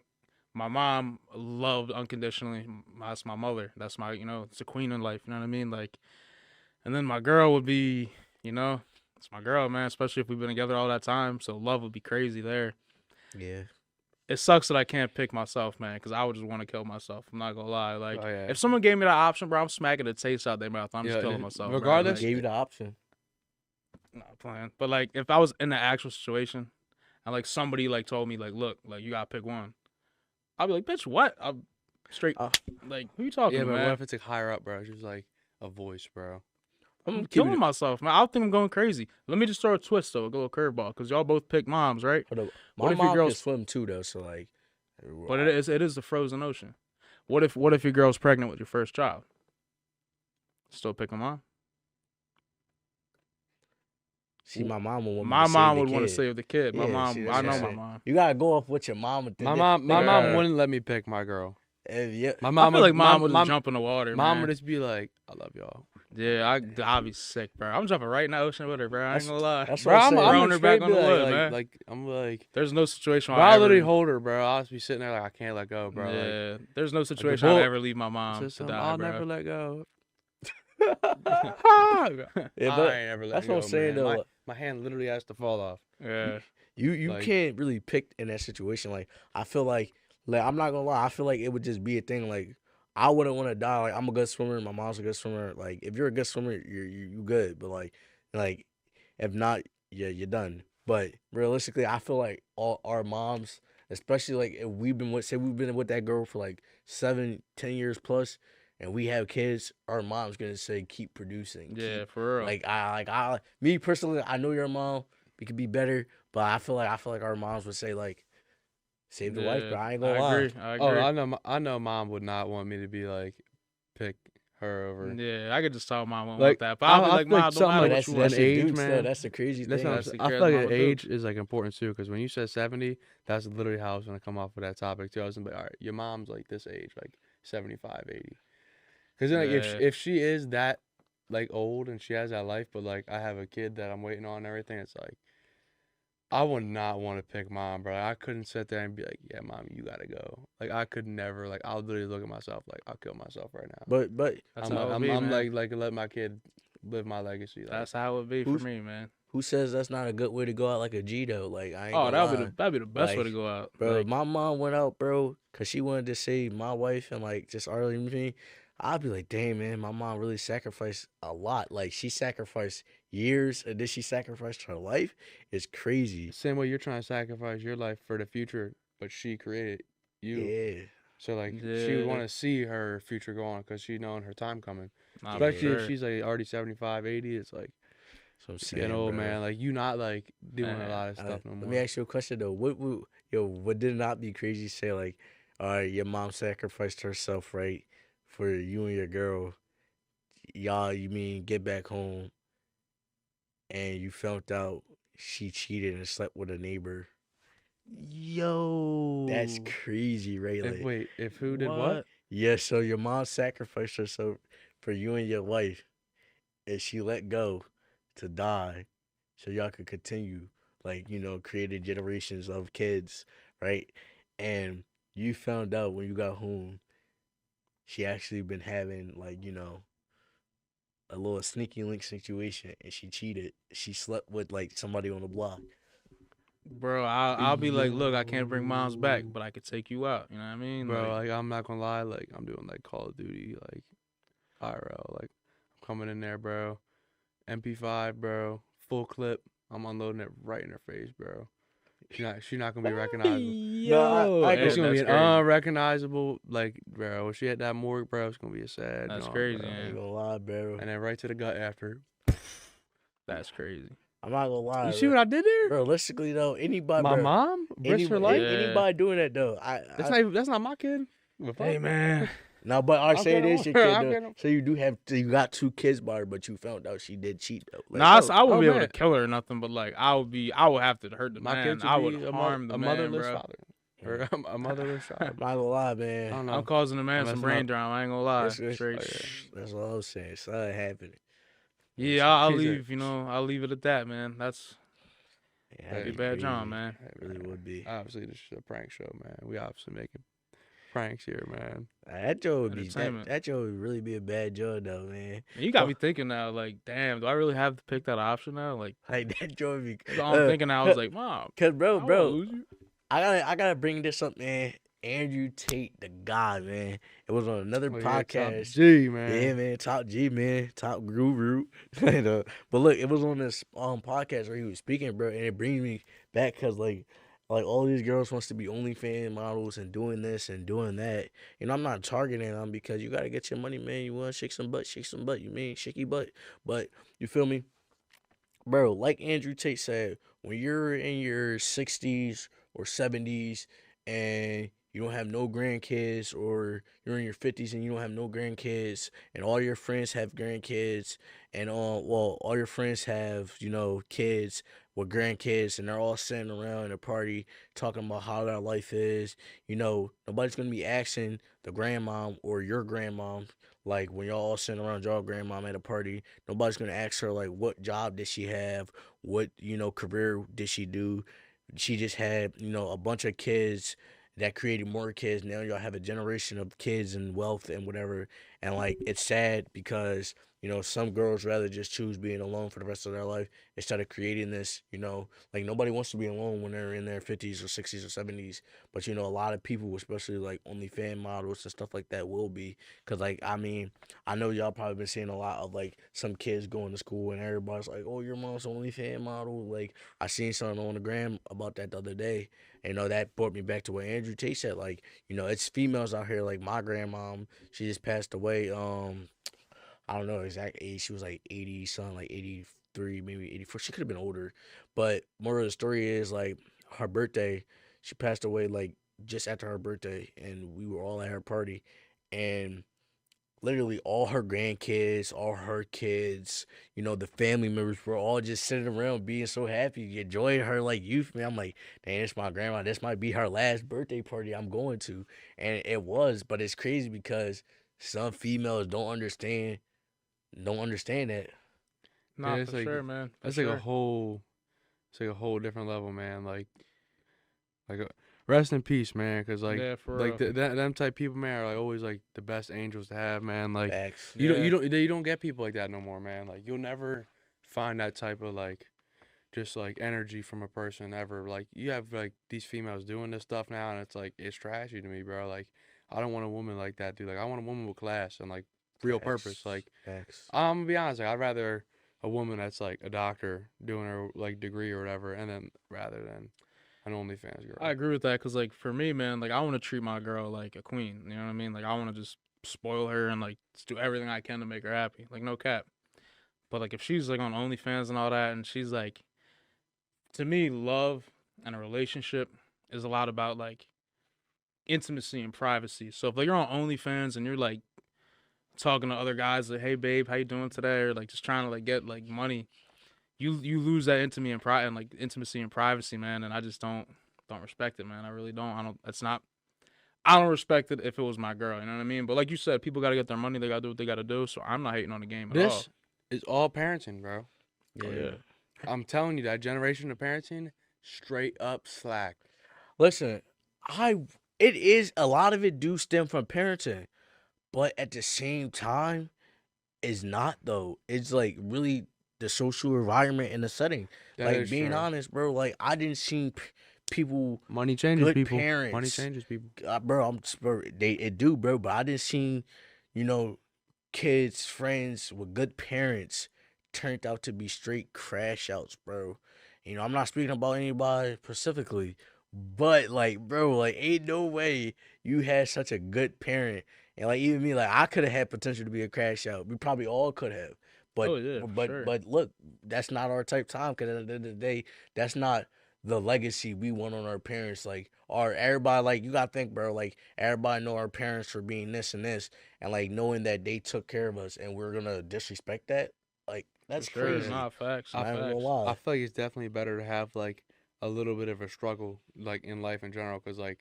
my mom loved unconditionally. That's my mother. That's my it's a queen in life. You know what I mean? Like, and then my girl would be, it's my girl, man. Especially if we've been together all that time. So love would be crazy there. Yeah. It sucks that I can't pick myself, man, because I would just want to kill myself. I'm not gonna lie. Like, oh yeah, if someone gave me that option, bro, I'm smacking the taste out their mouth. I'm just Yeah, killing myself. Bro. regardless- Like, Gave you the option. not playing. But like, if I was in the actual situation, and like somebody like told me like, look, like you gotta pick one, I'll be like, bitch, what? I'm straight. Uh, Like, who you talking yeah, to, but man? what if it's like higher up, bro? It's just like a voice, bro. I'm keeping killing it- myself, man. I think I'm going crazy. Let me just throw a twist though, a little curveball, because y'all both pick moms, right? Hold up. What My if your mom girl's- can swim too, though. So like, But it is the frozen ocean. What if your girl's pregnant with your first child? Still pick a mom? see, my mom would want me My to save mom the would want to kid. save the kid. My Yeah, mom, see, I that's know what I'm my saying. mom. You gotta go off what your mom would. My mom Yeah. wouldn't let me pick my girl. Yeah, My I mom feel like mom would would just jump in the water, Mom man. would just be like, "I love y'all." Yeah, I'd be sick, bro. I'm jumping right in the ocean with her, bro. I ain't That's- gonna lie. that's Bro, what I'm I'm saying. Throwing gonna her back straight on be the like, wood, like, man. like I'm like, There's no situation bro, I'll I ever. literally hold her, bro. I'll just be sitting there like I can't let go, bro. Like, Yeah, there's no situation bull- I'd ever leave my mom to system, die, I'll bro. never let go. Yeah, I but ain't ever let that's go, what I'm saying, man. though. My hand literally has to fall off. Yeah, You Like- can't really pick in that situation. Like I feel like I'm not gonna lie. I feel like it would just be a thing. Like I wouldn't want to die. Like I'm a good swimmer. My mom's a good swimmer. Like if you're a good swimmer, you good. But like if not, yeah, you're done. But realistically, I feel like all our moms, especially like if we've been with that girl for like 7, 10 years plus, and we have kids, our mom's gonna say keep producing. yeah, keep- for real. I me personally, I know your mom. We could be better, but I feel like our moms would say like, save the wife, Yeah, bro. I ain't gonna I lie. agree. I agree. Oh, I know. Mom would not want me to be like pick her over. Yeah, I could just tell mom won't Like, want that, but I'll be I like, feel mom, like don't something matter like what that's you an want. that's the age, dudes, though. man. That's the crazy That's thing. what That's the I crazy feel like mama an do. age is like important too, because when you said 70, that's literally how I was gonna come off with that topic too. I was gonna be all right. Your mom's like this age, like 75, 80. Because then like Yeah. if she is that like old and she has that life, but like I have a kid that I'm waiting on and everything, it's like I would not want to pick mom, bro. I couldn't sit there and be like, yeah, mom, you gotta go. Like I could never. Like I'll literally look at myself like I'll kill myself right now. But That's I'm, how it would I'm, be, I'm man. like let my kid live my legacy. Like, That's how it would be Who's- for me, man. who says that's not a good way to go out like a G though? Like I ain't Oh, gonna lie. that'd be the best way Like, to go out, Bro, Like, my mom went out, bro, because she wanted to save my wife and, like, just early me. I'd be like, dang, man, my mom really sacrificed a lot. Like, she sacrificed years and then she sacrificed her life. It's crazy. same way you're trying to sacrifice your life for the future, but she created you. Yeah. So like she would Yeah. want to see her future go on because she knowing her time coming. nah, for Especially if sure. she's like already 75, 80. It's like So I'm it's saying, getting old, bro. man. Like you not like doing Man, a lot of stuff no Let more. me ask you a question, though. Would it not be crazy to say, like, all right, your mom sacrificed herself, right, for you and your girl. Y'all, you mean get back home and you found out she cheated and slept with a neighbor. Yo, That's crazy, right? If, Like, wait, if who did what? yeah, so your mom sacrificed herself for you and your wife, and she let go to die so y'all could continue like, created generations of kids, right? And you found out when you got home, she actually been having like, a little sneaky link situation, and she cheated. She slept with like somebody on the block. Bro, I'll be like, look, I can't bring moms back, but I could take you out. You know what I mean? Bro, Like, like I'm not gonna lie, like I'm doing like Call of Duty, like IRL, like I'm coming in there, bro. MP5, bro, full clip. I'm unloading it right in her face, bro. She not gonna be recognizable. No, I It's get gonna be that's an crazy. unrecognizable, like, bro. If she had that morgue, bro, it's gonna be a sad. That's yawn, crazy, bro. I man. ain't gonna lie, bro. And then right to the gut after. That's crazy. I'm not gonna lie. You see what I did there? Realistically though, anybody, My bro, mom risked her anybody, life. Yeah. anybody doing that though, That's not my kid. What the Hey, fuck? man. no, but I I'm say it kidding. is your kid I'm though. kidding. So you got 2 kids by her, but you found out she did cheat though. Like, Nah, I oh, wouldn't be able man. to kill her or nothing, but like I would have to hurt the My man. kid should I be would a, harm the a man, motherless bro. father. Or a motherless child. I'm not gonna lie, I man. don't know. I'm causing the I'm man some messing brain up. drama. I ain't gonna lie. That's- Straight. That's what I was saying. Something happening. Yeah, I'll He's a- leave. I'll leave it at that, man. That's Yeah, that'd be that'd bad, crazy. John, man. Hey, Really man. would be. Obviously, this is a prank show, man. We obviously making pranks here, man. That joke would be Entertainment. that joke would really be a bad joke though, man. You got me thinking now. Like, damn, do I really have to pick that option now? Like, Like that joke would be. I'm thinking now. I was like, Mom, Cause I bro, won't bro, lose you. I gotta bring this up, man. Andrew Tate, the guy, man. It was on another Oh, yeah, Top podcast. G, man. Yeah, man, top G, man, top guru. And, but look, it was on this podcast where he was speaking, bro, and it brings me back because like all these girls wants to be OnlyFans models and doing this and doing that. I'm not targeting them because you gotta get your money, man. You want to shake some butt. You mean shaky butt, but you feel me, bro? Like Andrew Tate said, when you're in your 60s or 70s and you don't have no grandkids, or you're in your 50s and you don't have no grandkids, and all your friends have grandkids, and all your friends have, kids with grandkids, and they're all sitting around in a party talking about how their life is. Nobody's gonna be asking the grandmom or your grandmom, like when y'all all sitting around your grandmom at a party, nobody's gonna ask her like what job did she have, what career did she do. She just had a bunch of kids that created more kids. Now y'all have a generation of kids and wealth and whatever. And like it's sad because some girls rather just choose being alone for the rest of their life instead of creating this. Like nobody wants to be alone when they're in their 50s or 60s or 70s. But a lot of people, especially like OnlyFans models and stuff like that, will be. Because like I know y'all probably been seeing a lot of like some kids going to school and everybody's like, oh, your mom's OnlyFans model. Like I seen something on the gram about that the other day. And that brought me back to what Andrew Tate said. Like, it's females out here. Like my grandmom, she just passed away. I don't know exact age. She was like 80 something, like 83, maybe 84. She could have been older. But moral of the story is like her birthday, she passed away like just after her birthday, and we were all at her party, and literally all her grandkids, all her kids, the family members were all just sitting around being so happy, enjoying her like youth, man. I'm like, dang, it's my grandma. This might be her last birthday party I'm going to. And it was, but it's crazy because some females don't understand that. Nah, Yeah, it's for like- sure, man. For That's sure. like a whole different level, man. Like rest in peace, man. Cause like, Yeah, for like real. them type people, man, are like always like the best angels to have, man. Like Facts. you don't get people like that no more, man. Like you'll never find that type of like, just like energy from a person ever. Like you have like these females doing this stuff now, and it's like it's trashy to me, bro. Like I don't want a woman like that, dude. Like I want a woman with class and like real purpose. Like Facts. I'm gonna be honest, like I'd rather a woman that's like a doctor doing her like degree or whatever, and then rather than an OnlyFans girl. I agree with that because, like, for me, man, like, I want to treat my girl like a queen. You know what I mean? Like, I want to just spoil her and, like, just do everything I can to make her happy. Like, no cap. But, like, if she's, like, on OnlyFans and all that, and she's, like, to me, love and a relationship is a lot about, like, intimacy and privacy. So, if, like, you're on OnlyFans and you're, like, talking to other guys, like, hey, babe, how you doing today? Or, like, just trying to, like, get, like, money. You lose that intimacy and privacy, man, and I just don't respect it, man. I really don't. I don't respect it if it was my girl, you know what I mean? But like you said, people gotta get their money, they gotta do what they gotta do, so I'm not hating on the game at all. This is all parenting, bro. Yeah. Oh, yeah. I'm telling you, that generation of parenting, straight up slack. Listen, I it is a lot of it do stem from parenting, but at the same time, it's not though. It's like really the social environment and the setting. That Like is being true. honest, bro. Like I didn't see people, Money changes good people. Money parents, changes people. bro. Bro, they it do, bro. But I didn't see, you know, kids, friends with good parents turned out to be straight crash outs, bro. I'm not speaking about anybody specifically, but like, bro, like, ain't no way you had such a good parent, and like even me, like, I could have had potential to be a crash out. We probably all could have, but Oh yeah, for but sure. but look, that's not our type time. Because at the end of the day, that's not the legacy we want on our parents. Like, our everybody, like, you gotta think, bro. Like, everybody know our parents for being this and this, and like knowing that they took care of us, and we're gonna disrespect that. Like, For that's sure. crazy. Nah, facts. I Not even gonna Facts. I lie. feel like it's definitely better to have like a little bit of a struggle like in life in general, because like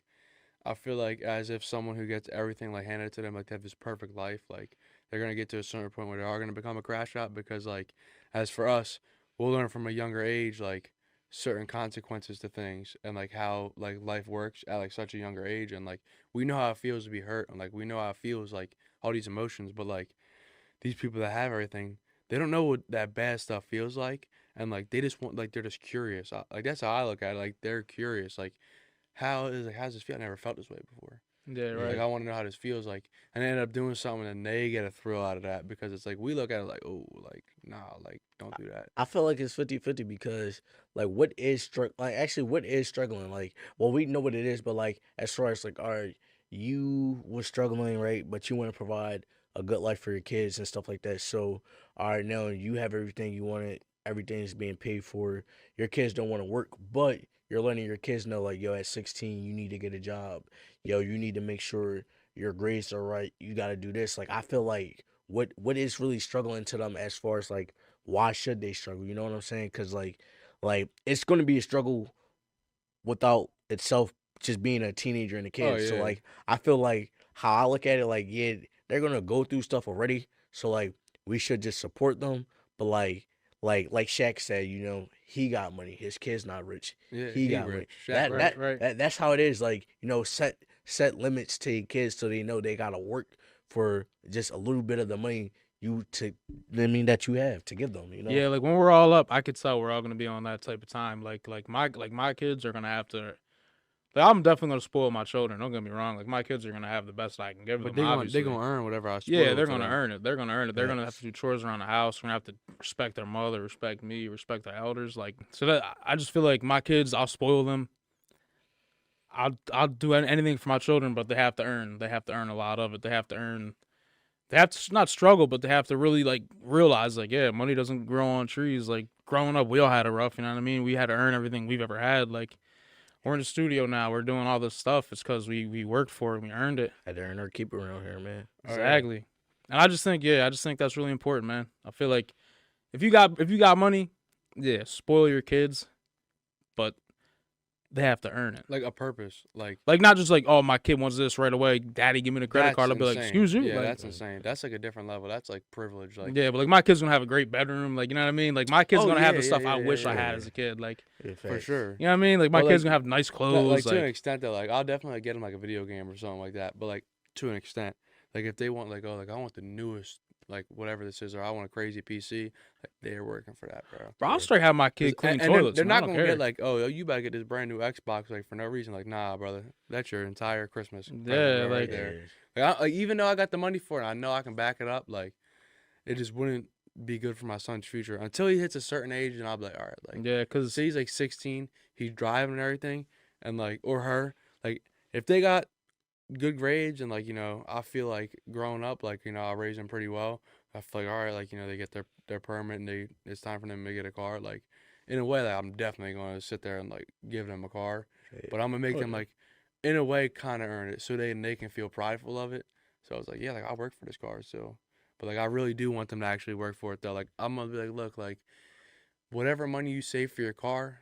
I feel like as if someone who gets everything like handed to them, like they have this perfect life, like they're gonna get to a certain point where they are gonna become a crash out, because like as for us, we'll learn from a younger age like certain consequences to things, and like how like life works at like such a younger age, and like we know how it feels to be hurt, and like we know how it feels like all these emotions, but like these people that have everything, they don't know what that bad stuff feels like, and like they just want, like they're just curious. Like that's how I look at it. Like they're curious. Like how does this feel? I never felt this way before. Yeah, Yeah. Like right. I want to know how this feels like, and they end up doing something, and they get a thrill out of that, because it's like we look at it like, oh, like nah, like don't do that. I feel like it's 50-50 because like what is struggling, like, well, we know what it is, but like as far as like, all right, you were struggling, right, but you want to provide a good life for your kids and stuff like that. So all right, now you have everything you wanted, everything's being paid for, your kids don't want to work, but you're letting your kids know, like, yo, at 16 you need to get a job, yo, you need to make sure your grades are right, you got to do this. Like, I feel like what is really struggling to them, as far as like, why should they struggle? You know what I'm saying? Because like it's going to be a struggle without itself just being a teenager and a Oh kid. So yeah, like I feel like how I look at it, like, yeah, they're gonna go through stuff already. So like we should just support them. But like Shaq said, he got money. His kid's not rich. yeah. He He got rich, money. Shaq That rich. Right, that right. that that's how it is. Like, set limits to your kids so they know they gotta work for just a little bit of the money that you have to give them. Yeah, like when we're all up, I could tell we're all gonna be on that type of time. Like my kids are gonna have to. Like, I'm definitely gonna spoil my children. Don't get me wrong. Like, my kids are gonna have the best I can give But them. they Obviously. gonna earn whatever I Yeah, spoil they're to gonna them. earn it. They're gonna earn it. They're gonna have Facts. to do chores around the house. We're gonna have to respect their mother, respect me, respect their elders. Like, so that I just feel like my kids, I'll spoil them. I'll do anything for my children, but they have to earn. They have to earn a lot of it. They have to earn. They have to not struggle, but they have to really like realize, like, yeah, money doesn't grow on trees. Like, growing up, we all had it rough. You know what I mean? We had to earn everything we've ever had. Like, we're in the studio now. We're doing all this stuff. It's because we worked for it. We earned it. Had to earn our keep around here, man. Oh yeah. Exactly. And I just think that's really important, man. I feel like if you got money, yeah, spoil your kids, but they have to earn it. Like a purpose, Like, not just like, oh, my kid wants this right away. Daddy, give me the credit that's card. I'll be like, insane. excuse you. Yeah, Like, that's insane. That's like a different level. That's like privilege. Like yeah, but like my kid's gonna have a great bedroom. Like, you know what I mean? Like, my kid's oh gonna yeah, have the yeah, stuff yeah, I yeah, wish I yeah, had yeah. as a kid. Like, Yeah, for facts. sure. you know what I mean? Like, my But kid's like gonna have nice like clothes. to an Like, extent that like I'll definitely get them like a video game or something like that. But like to an extent, like if they want like, oh, like I want the newest like whatever this is, or I want a crazy PC, like they're working for that, bro. bro, I'll Yeah. straight have my kid 'Cause- clean and toilets. they're Man, I not don't gonna care. get like, oh, yo, you better get this brand new Xbox like for no reason. Like, nah, brother, that's your entire Christmas present, Yeah, bro, right like, there. Yeah. Like, even though I got the money for it, I know I can back it up. Like, it just wouldn't be good for my son's future until he hits a certain age, and I'll be like, all right, like, yeah, cause say he's like 16, he's driving and everything, and like, or her, like, if they got good grades and like, I feel like growing up, like, I raised them pretty well. I feel like, all right, like, they get their permit and it's time for them to get a car. Like, in a way, like, I'm definitely going to sit there and like give them a car, but I'm gonna make Oh, them yeah. like, in a way, kind of earn it so they can feel prideful of it. So I was like, yeah, like I work for this car still, but like I really do want them to actually work for it though. Like I'm gonna be like, look, like whatever money you save for your car,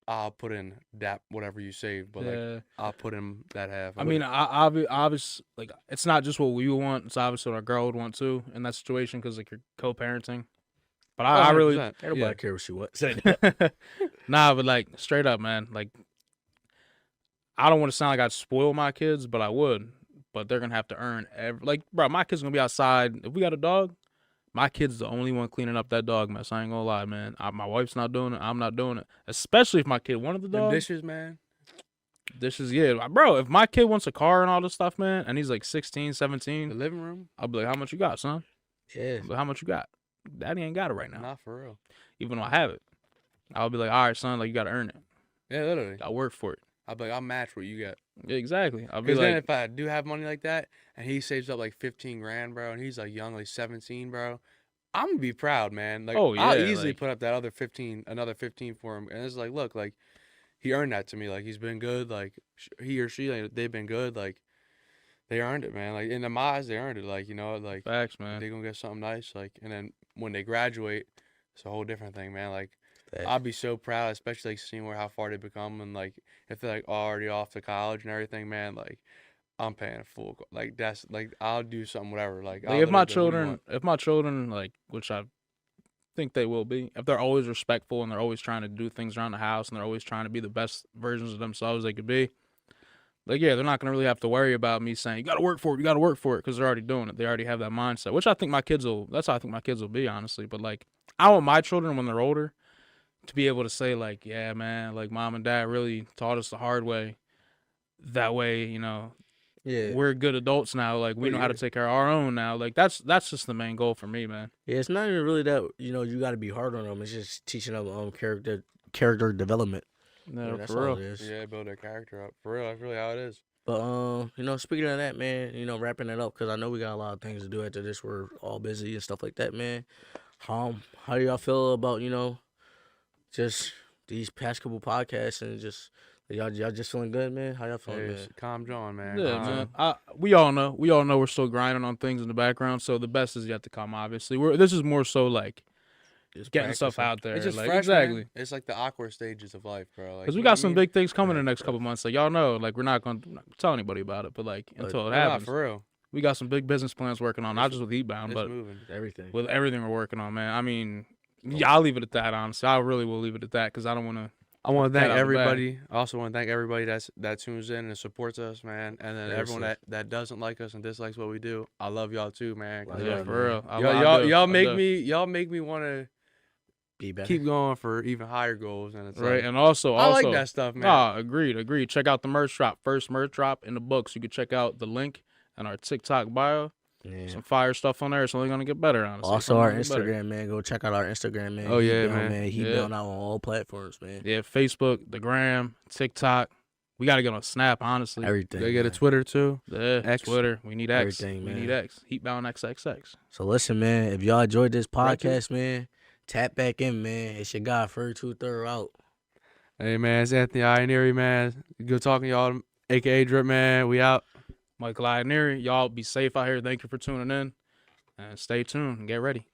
I'll put in that whatever you save, but like yeah. I'll put in that half. I mean, obvious, like, it's not just what we want. It's obviously what our girl would want too in that situation, because like you're co-parenting. But I really 100%. Ain't nobody Yeah. care what she wants. nah, but like straight up, man. Like I don't want to sound like I'd spoil my kids, but I would. But they're gonna have to earn like, bro, my kid's gonna be outside. If we got a dog, my kid's the only one cleaning up that dog mess. I ain't gonna lie, man. My wife's not doing it. I'm not doing it. Especially if my kid wanted the Them dog. dishes, man. Dishes, yeah, bro. If my kid wants a car and all this stuff, man, and he's like 16, The 17, living room. I'll be like, how much you got, son? Yeah. But how much you got? Daddy ain't got it right now. Not for real. Even though I have it, I'll be like, all right, son, like you gotta earn it. Yeah, literally. I work for it. I'll be like, I'll match what you got. Yeah, exactly. I'll be Because then like, if I do have money like that, and he saves up like 15 grand, bro, and he's like young, like 17, bro, I'm gonna be proud, man. Like, Oh, I'll yeah, easily like- put up that another 15 for him, and it's like, look, like he earned that to me. Like he's been good. Like he or she, like, they've been good. Like they earned it, man. Like in my eyes, they earned it. Like like facts, man. they gonna get something nice. Like and then when they graduate, it's a whole different thing, man. Like Facts. I'll be so proud, especially like seeing how far they become, and like if they're like already off to college and everything, man. Like I'm paying full. Like that's like I'll do something, whatever. Like I'll Like literally if my children, like, which I think they will be, if they're always respectful and they're always trying to do things around the house and they're always trying to be the best versions of themselves they could be, like, yeah, they're not gonna really have to worry about me saying you gotta work for it, because they're already doing it. They already have that mindset, which I think my kids will. That's how I think my kids will be, honestly. But like, I want my children when they're older to be able to say like, yeah, man, like mom and dad really taught us the hard way. That way, you know, Yeah. we're good adults now. Like we know how to take care of our own now. Like that's just the main goal for me, man. Yeah, it's not even really that you got to be hard on them. It's just teaching them character development. Yeah, Yeah, that's for all real. it is. Yeah, build their character up. For real, that's really how it is. But speaking of that, man, wrapping it up because I know we got a lot of things to do after this. We're all busy and stuff like that, man. How do y'all feel about just these past couple podcasts and just y'all just feeling good, man? How y'all feeling, Hey, man? calm John, man. Yeah, calm man. John. We all know we're still grinding on things in the background. So the best is yet to come. Obviously, this is more so like Just getting stuff practicing. out there. It's just like, fresh, exactly. man. It's like the awkward stages of life, bro. Like Because we you know got what I some mean? big things coming in the Yeah, next couple months. Like y'all know, like we're not gonna tell anybody about it, but like But- until it No, happens, for real. we got some big business plans working on. Not just with Eatbound, It's but moving. Everything. with everything we're working on, man. I mean, yeah, I'll leave it at that. Honestly, I really will leave it at that because I don't want to. I want to Pat thank out the bag. everybody. I also want to thank everybody that tunes in and supports us, man. And then everyone Seriously. that doesn't like us and dislikes what we do. I love y'all too, man. 'cause Love Yeah, y'all, for man. real. I y'all do. make me want to Be better. keep going for even higher goals. And it's Right, like, and also, I like that stuff, man. Nah, agreed. Check out the merch drop. First merch drop in the books. You can check out the link in our TikTok bio. Yeah. Some fire stuff on there. It's only gonna get better, honestly. It's Also, only our gonna get better. Instagram, man. Go check out our Instagram, man. Oh, yeah, Heatbound, man. He Yeah. out on all platforms, man. Yeah, Facebook, the Gram, TikTok. We gotta get on Snap, honestly. Everything. They get a man. Twitter too. Yeah, X. Twitter. We need X. Everything, we man. need X. Heatbound XXX. So listen, man. If y'all enjoyed this Right, too. podcast, man, tap back in, man. It's your guy, Fur 2 out. Hey man, it's Anthony Ioneri, man. Good talking to y'all, aka Drip Man. We out. Michael Ioneri. Y'all be safe out here. Thank you for tuning in. And stay tuned and get ready.